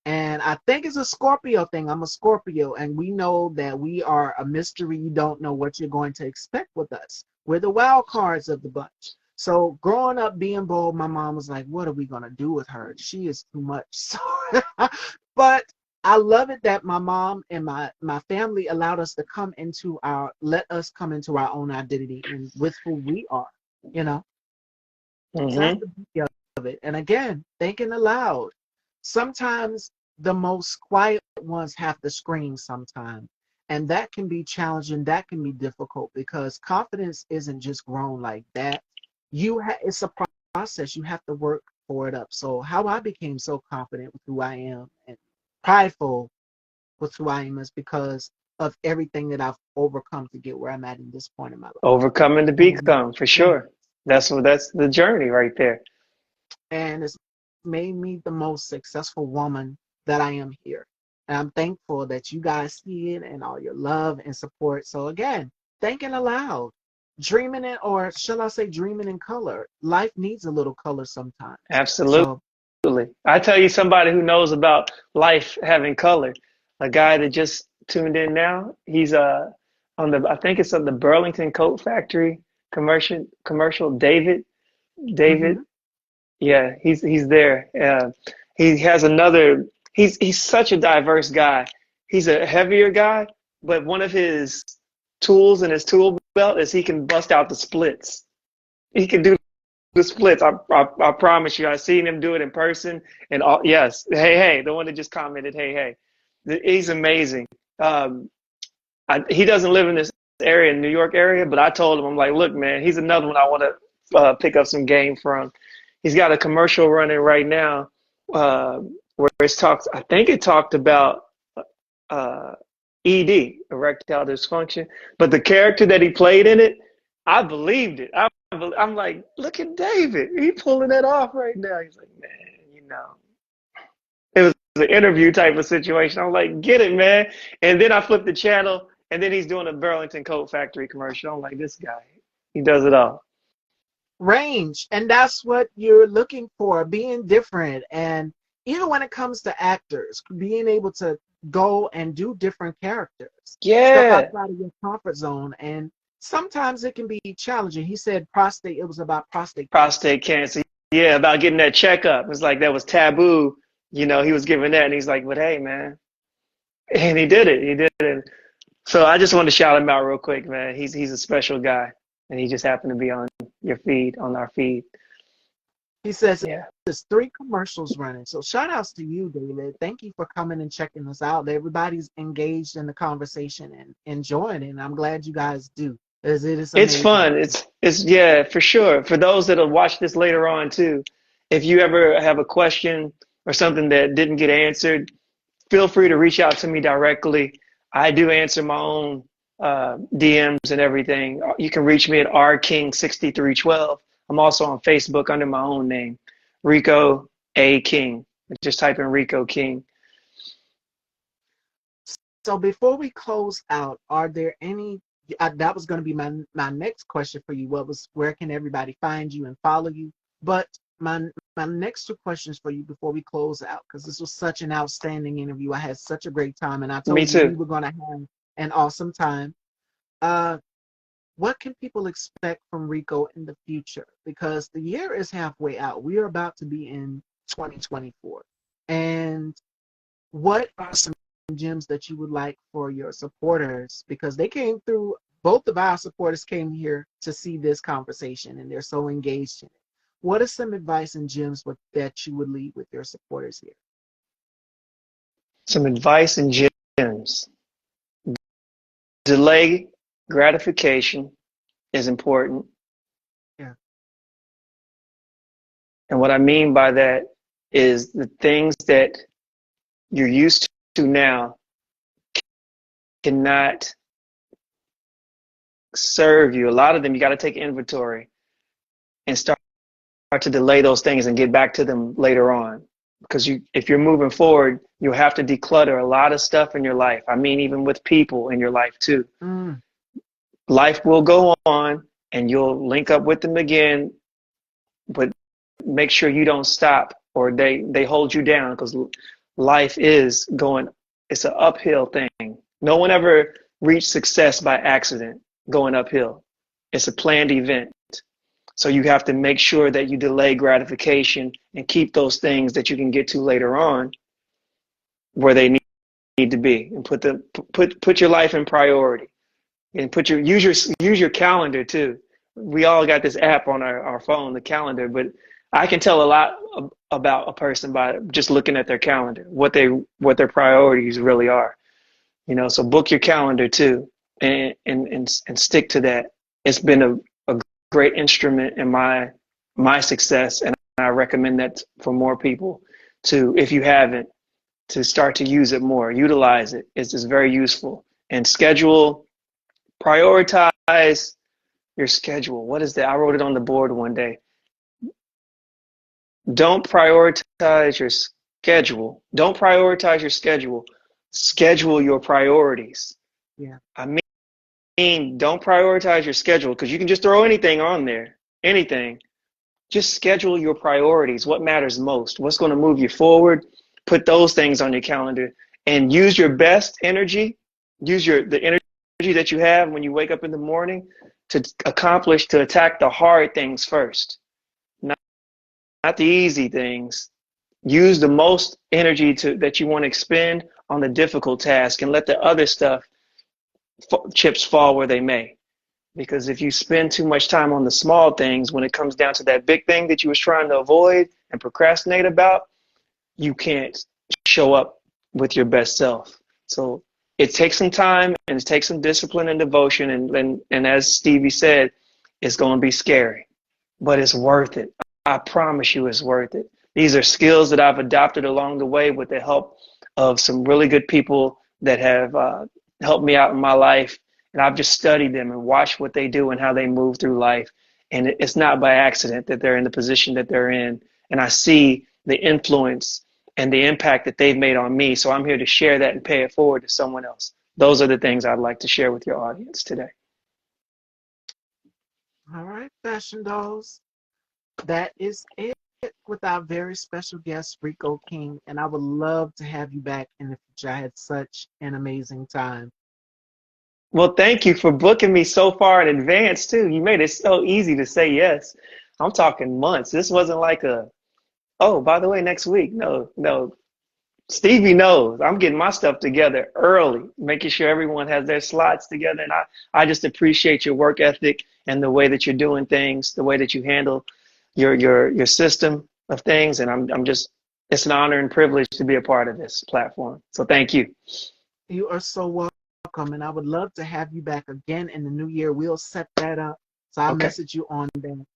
And I think it's a Scorpio thing. I'm a Scorpio, and we know that we are a mystery. You don't know what you're going to expect with us. We're the wild cards of the bunch. So growing up being bold, my mom was like, what are we going to do with her? She is too much. So, but I love it that my mom and my family allowed us to let us come into our own identity and with who we are, you know? So that's Mm-hmm. the beauty of it. And again, thinking aloud. Sometimes the most quiet ones have to scream sometimes. And that can be challenging. That can be difficult because confidence isn't just grown like that. It's a process. You have to work for it up. So how I became so confident with who I am and prideful with who I am is because of everything that I've overcome to get where I'm at in this point in my life. Overcoming to And become, for yeah, sure. That's the journey right there. and it's made me the most successful woman that I am here. And I'm thankful that you guys see it and all your love and support. So again, thinking aloud, dreaming it, or shall I say dreaming in color. Life needs a little color sometimes. Absolutely. So I tell you, somebody who knows about life having color, a guy that just tuned in now. He's on the, I think it's on the Burlington Coat Factory commercial. David, mhm, yeah, he's there. He has another. He's such a diverse guy. He's a heavier guy, but one of his tools in his tool belt is he can bust out the splits. He can do the splits. I promise you. I've seen him do it in person. And all, yes, hey, the one that just commented, hey, he's amazing. Um, he doesn't live in this area, New York area, but I told him, I'm like, look, man, he's another one I want to pick up some game from. He's got a commercial running right now where it's talks. I think it talked about uh, ED, erectile dysfunction, but the character that he played in it, I believed it. I'm like, look at David, he pulling that off right now. He's like, man, it was an interview type of situation. I'm like, get it, man. And then I flipped the channel, and then he's doing a Burlington Coat Factory commercial. I'm like, this guy, he does it all. range. And that's what you're looking for, being different. And even when it comes to actors, being able to go and do different characters, step Yeah, outside of your comfort zone. And sometimes it can be challenging. He said prostate, it was about prostate cancer. prostate cancer. Yeah, about getting that checkup. It's like that was taboo. He was giving that, and he's like, but hey, man, and he did it. He did it. So I just wanted to shout him out real quick, man. He's a special guy, and he just happened to be on your feed, on our feed. He says Yeah, there's three commercials running. So shout outs to you, David. Thank you for coming and checking us out. Everybody's engaged in the conversation and enjoying it. And I'm glad you guys do, as it is it's amazing. fun. It's yeah, for sure. For those that'll watch this later on too, if you ever have a question or something that didn't get answered, feel free to reach out to me directly. I do answer my own DMs and everything. You can reach me at rking6312. I'm also on Facebook under my own name, Rico A. King. Just type in Rico King. So before we close out, are there any? That was going to be my next question for you. Where can everybody find you and follow you? But my my next two questions for you before we close out, because this was such an outstanding interview. I had such a great time, and I Me told you we too. were going to have an awesome time. Uh, what can people expect from Rico in the future? Because the year is halfway out. We are about to be in 2024. And what are some gems that you would like for your supporters? Because they came through, both of our supporters came here to see this conversation and they're so engaged in it. What are some advice and gems that you would leave with your supporters here? Some advice and gems. Delay gratification is important. Yeah. And what I mean by that is the things that you're used to now cannot serve you. A lot of them, you got to take inventory and start to delay those things and get back to them later on. Because if you're moving forward, you'll have to declutter a lot of stuff in your life. I mean, even with people in your life too. Mm, Life will go on and you'll link up with them again, but make sure you don't stop or they hold you down, because life is going, it's an uphill thing. No one ever reached success by accident going uphill. It's a planned event. So you have to make sure that you delay gratification and keep those things that you can get to later on where they need to be, and put your life in priority, and use your calendar too. We all got this app on our phone, the calendar, but I can tell a lot about a person by just looking at their calendar, what their priorities really are. So book your calendar too, and stick to that. It's been a great instrument in my success, and I recommend that for more people to, if you haven't, to start to use it more, utilize it. It's just very useful. And prioritize your schedule. What is that? I wrote it on the board one day. Don't prioritize your schedule. Don't prioritize your schedule. Schedule your priorities. yeah. I mean, don't prioritize your schedule, because you can just throw anything on there. Anything. Just schedule your priorities. What matters most? What's going to move you forward? Put those things on your calendar and use your best energy. Use the energy that you have when you wake up in the morning to attack the hard things first, not the easy things. Use the most energy that you want to expend on the difficult task, and let the other stuff, chips fall where they may. Because if you spend too much time on the small things, when it comes down to that big thing that you was trying to avoid and procrastinate about, you can't show up with your best self. So it takes some time, and it takes some discipline and devotion. And as Stevie said, it's going to be scary, but it's worth it. I promise you it's worth it. These are skills that I've adopted along the way with the help of some really good people that have helped me out in my life. And I've just studied them and watched what they do and how they move through life. And it's not by accident that they're in the position that they're in. And I see the influence and the impact that they've made on me. So I'm here to share that and pay it forward to someone else. Those are the things I'd like to share with your audience today. All right, fashion dolls. That is it with our very special guest, Rico King. And I would love to have you back in the future. I had such an amazing time. Well, thank you for booking me so far in advance too. You made it so easy to say yes. I'm talking months. This wasn't like oh, by the way, next week. No, no. Stevie knows I'm getting my stuff together early, making sure everyone has their slots together. And I just appreciate your work ethic and the way that you're doing things, the way that you handle your system of things. And I'm just, it's an honor and privilege to be a part of this platform. So thank you. You are so welcome. And I would love to have you back again in the new year. We'll set that up. So I'll Okay. message you on that.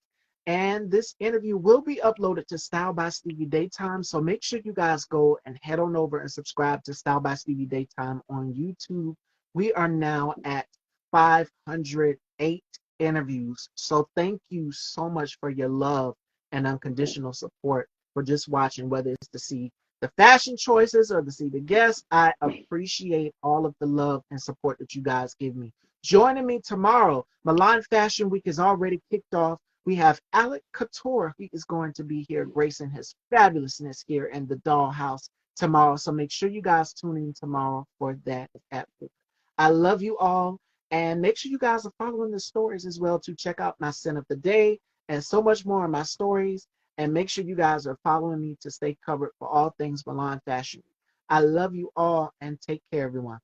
And this interview will be uploaded to Style by Stevie Daytime. So make sure you guys go and head on over and subscribe to Style by Stevie Daytime on YouTube. We are now at 508 interviews. So thank you so much for your love and unconditional support for just watching, whether it's to see the fashion choices or to see the guests. I appreciate all of the love and support that you guys give me. Joining me tomorrow, Milan Fashion Week is already kicked off. We have Alec Couture. He is going to be here gracing his fabulousness here in the Dollhouse tomorrow. So make sure you guys tune in tomorrow for that. I love you all. And make sure you guys are following the stories as well to check out my sin of the day and so much more in my stories. And make sure you guys are following me to stay covered for all things Milan fashion. I love you all and take care, everyone.